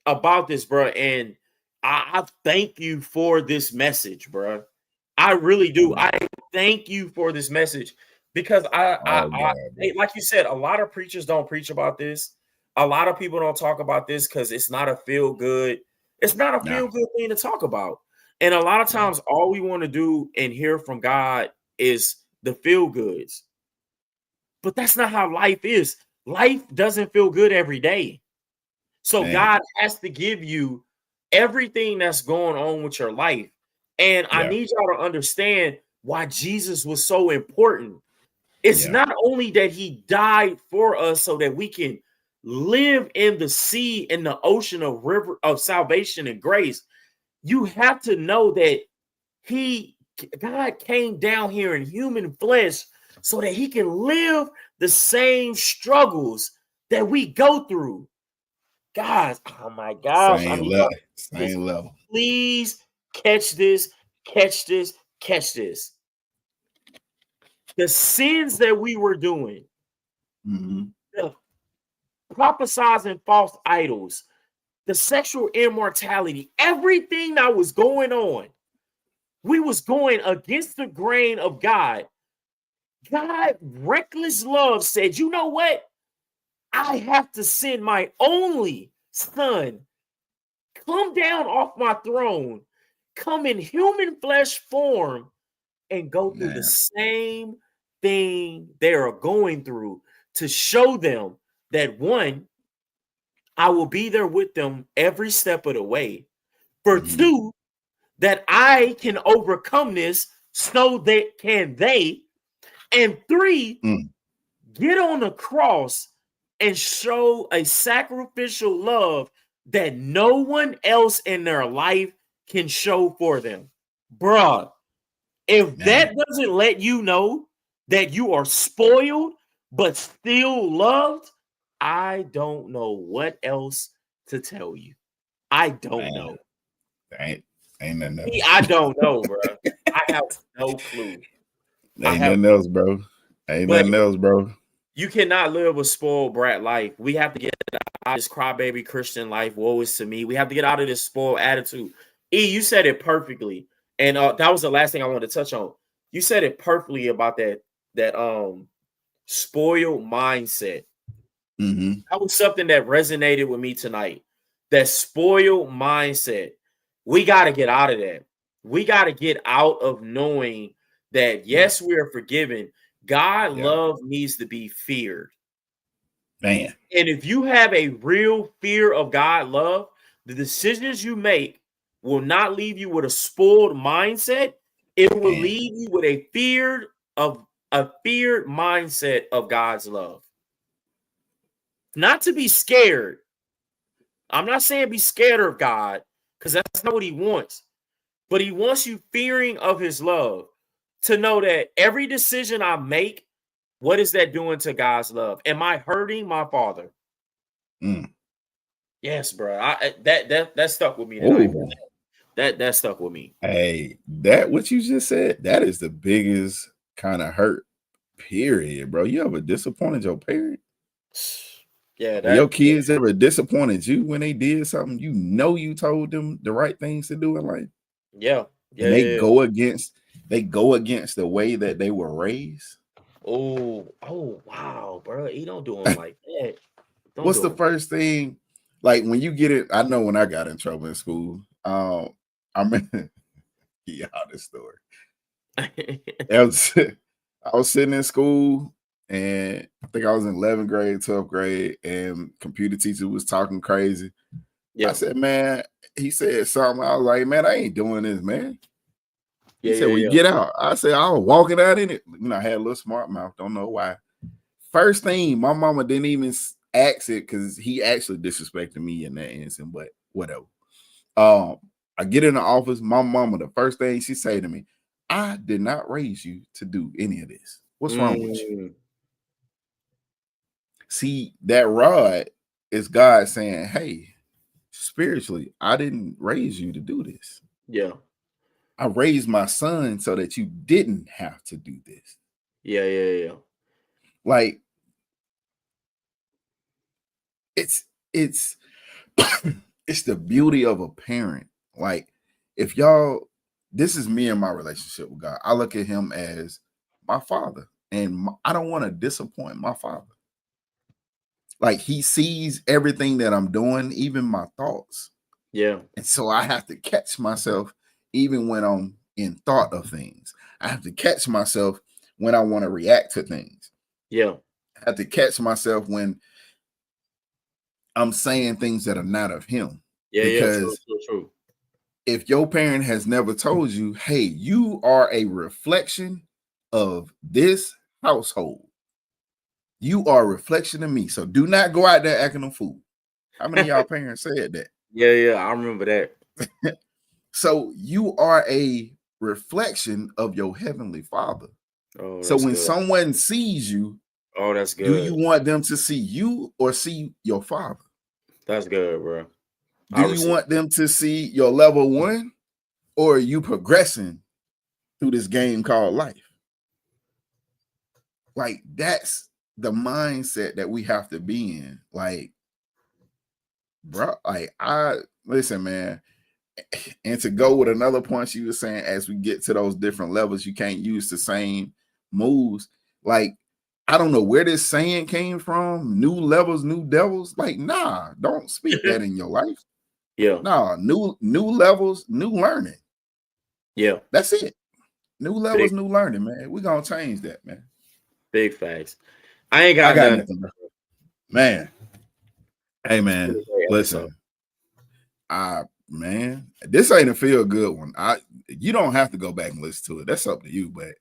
S2: about this, bro. And I thank you for this message, bro. I really do. I thank you for this message. Because like you said, a lot of preachers don't preach about this. A lot of people don't talk about this because it's not a feel good. It's not a feel good thing to talk about. And a lot of times, all we want to do and hear from God is the feel goods. But that's not how life is. Life doesn't feel good every day. So
S1: Man.
S2: God has to give you everything that's going on with your life. And I need y'all to understand why Jesus was so important. It's not only that he died for us so that we can live in the sea, in the ocean of river of salvation and grace. You have to know that God came down here in human flesh so that he can live the same struggles that we go through. Guys, oh my gosh.
S1: Same level.
S2: Please catch this, catch this, catch this. The sins that we were doing, the prophesizing false idols, the sexual immortality, everything that was going on, we was going against the grain of God. God, reckless love said, you know what? I have to send my only son, come down off my throne, come in human flesh form, and go through the same thing they are going through to show them that one, I will be there with them every step of the way. For two, that I can overcome this, so that can they. And three, get on the cross and show a sacrificial love that no one else in their life can show for them. Bruh, if that doesn't let you know that you are spoiled but still loved, I don't know what else to tell you. I don't know.
S1: Ain't nothing else.
S2: I don't know, bro. I have no clue.
S1: Ain't nothing else, bro. Ain't nothing else, bro.
S2: You cannot live a spoiled brat life. We have to get out of this crybaby Christian life. Woe is to me. We have to get out of this spoiled attitude. E, you said it perfectly. And that was the last thing I wanted to touch on. You said it perfectly about that spoiled mindset. That was something that resonated with me tonight. That spoiled mindset. We got to get out of that. We got to get out of knowing that, yes, we are forgiven. God love needs to be feared.
S1: Man.
S2: And if you have a real fear of God love, the decisions you make will not leave you with a spoiled mindset. It will leave you with a feared mindset of God's love. Not to be scared. I'm not saying be scared of God, because that's not what he wants. But he wants you fearing of his love, to know that every decision I make, what is that doing to God's love? Am I hurting my Father? Yes, bro. That stuck with me tonight. That stuck with me.
S1: Hey, that what you just said, that is the biggest kind of hurt, period, bro. You ever disappointed your parent?
S2: Yeah,
S1: your kids ever disappointed you when they did something you told them the right things to do in life?
S2: Yeah.
S1: And they go against the way that they were raised.
S2: Oh wow, bro. You don't do them like that.
S1: What's the first thing, like when you get it? I know when I got in trouble in school, I remember this story. I was sitting in school, and I think I was in 11th grade, 12th grade, and computer teacher was talking crazy. I said, man, he said something. I was like, man, I ain't doing this, man. He said, well, get out. I said, I was walking out in it. I had a little smart mouth. Don't know why. First thing, my mama didn't even ask it, because he actually disrespected me in that instant, but whatever. I get in the office. My mama, the first thing she say to me, I did not raise you to do any of this. What's wrong with you? See, that rod is God saying, hey, spiritually, I didn't raise you to do this.
S2: Yeah.
S1: I raised my son so that you didn't have to do this.
S2: Yeah.
S1: Like, it's it's the beauty of a parent. Like, if y'all, this is me and my relationship with God. I look at him as my father, and I don't want to disappoint my father. Like, he sees everything that I'm doing, even my thoughts.
S2: Yeah.
S1: And so I have to catch myself even when I'm in thought of things. I have to catch myself when I want to react to things.
S2: Yeah.
S1: have to catch myself when I'm saying things that are not of him.
S2: Yeah,
S1: because
S2: true.
S1: if your parent has never told you, hey, you are a reflection of this household, you are a reflection of me. So do not go out there acting a fool. How many of y'all parents said that?
S2: Yeah, I remember that.
S1: So you are a reflection of your heavenly Father.
S2: Oh,
S1: So
S2: that's
S1: when
S2: good.
S1: someone sees you,
S2: Oh, that's
S1: do
S2: good.
S1: you want them to see you or see your Father?
S2: That's good, bro.
S1: Do you want them to see your level 1, or are you progressing through this game called life? Like, that's the mindset that we have to be in. Like, bro, like, listen, man. And to go with another point she was saying, as we get to those different levels, you can't use the same moves. Like, I don't know where this saying came from. New levels, new devils. Like, nah, don't speak that in your life.
S2: Yeah.
S1: Nah, new levels, new learning.
S2: Yeah.
S1: That's it. New levels, new learning, man. We're gonna change that, man.
S2: Big facts. I ain't got nothing,
S1: bro. Man. Hey, man. Listen. Man, this ain't a feel good one. You don't have to go back and listen to it. That's up to you. But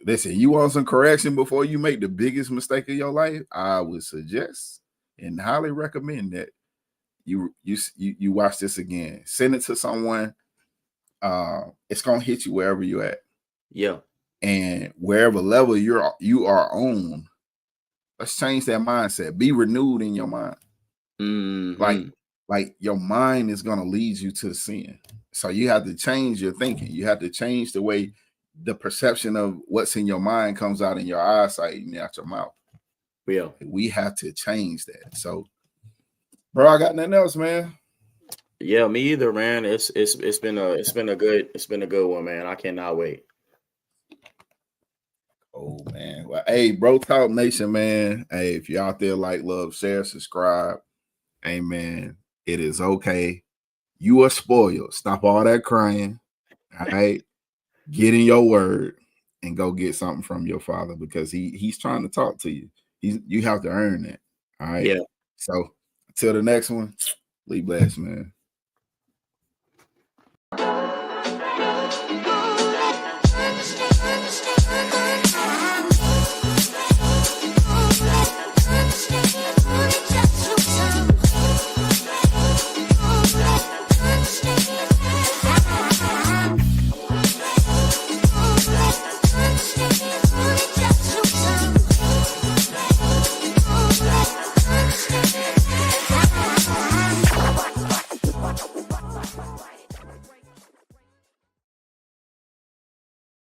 S1: listen, you want some correction before you make the biggest mistake of your life? I would suggest and highly recommend that you watch this again. Send it to someone. It's gonna hit you wherever you're at.
S2: Yeah.
S1: And wherever level you are on, let's change that mindset. Be renewed in your mind.
S2: Mm-hmm.
S1: Like your mind is gonna lead you to sin. So you have to change your thinking. You have to change the way the perception of what's in your mind comes out in your eyesight and out your mouth.
S2: Yeah.
S1: We have to change that. So, bro, I got nothing else, man.
S2: Yeah, me either, man. It's been a good one, man. I cannot wait.
S1: Oh man. Well, hey, Bro Talk Nation, man. Hey, if you're out there, like, love, share, subscribe. Hey, man, it is okay. You are spoiled. Stop all that crying. All right. Get in your word and go get something from your Father, because he's trying to talk to you. You have to earn that. All right.
S2: Yeah.
S1: So until the next one, be blessed, man.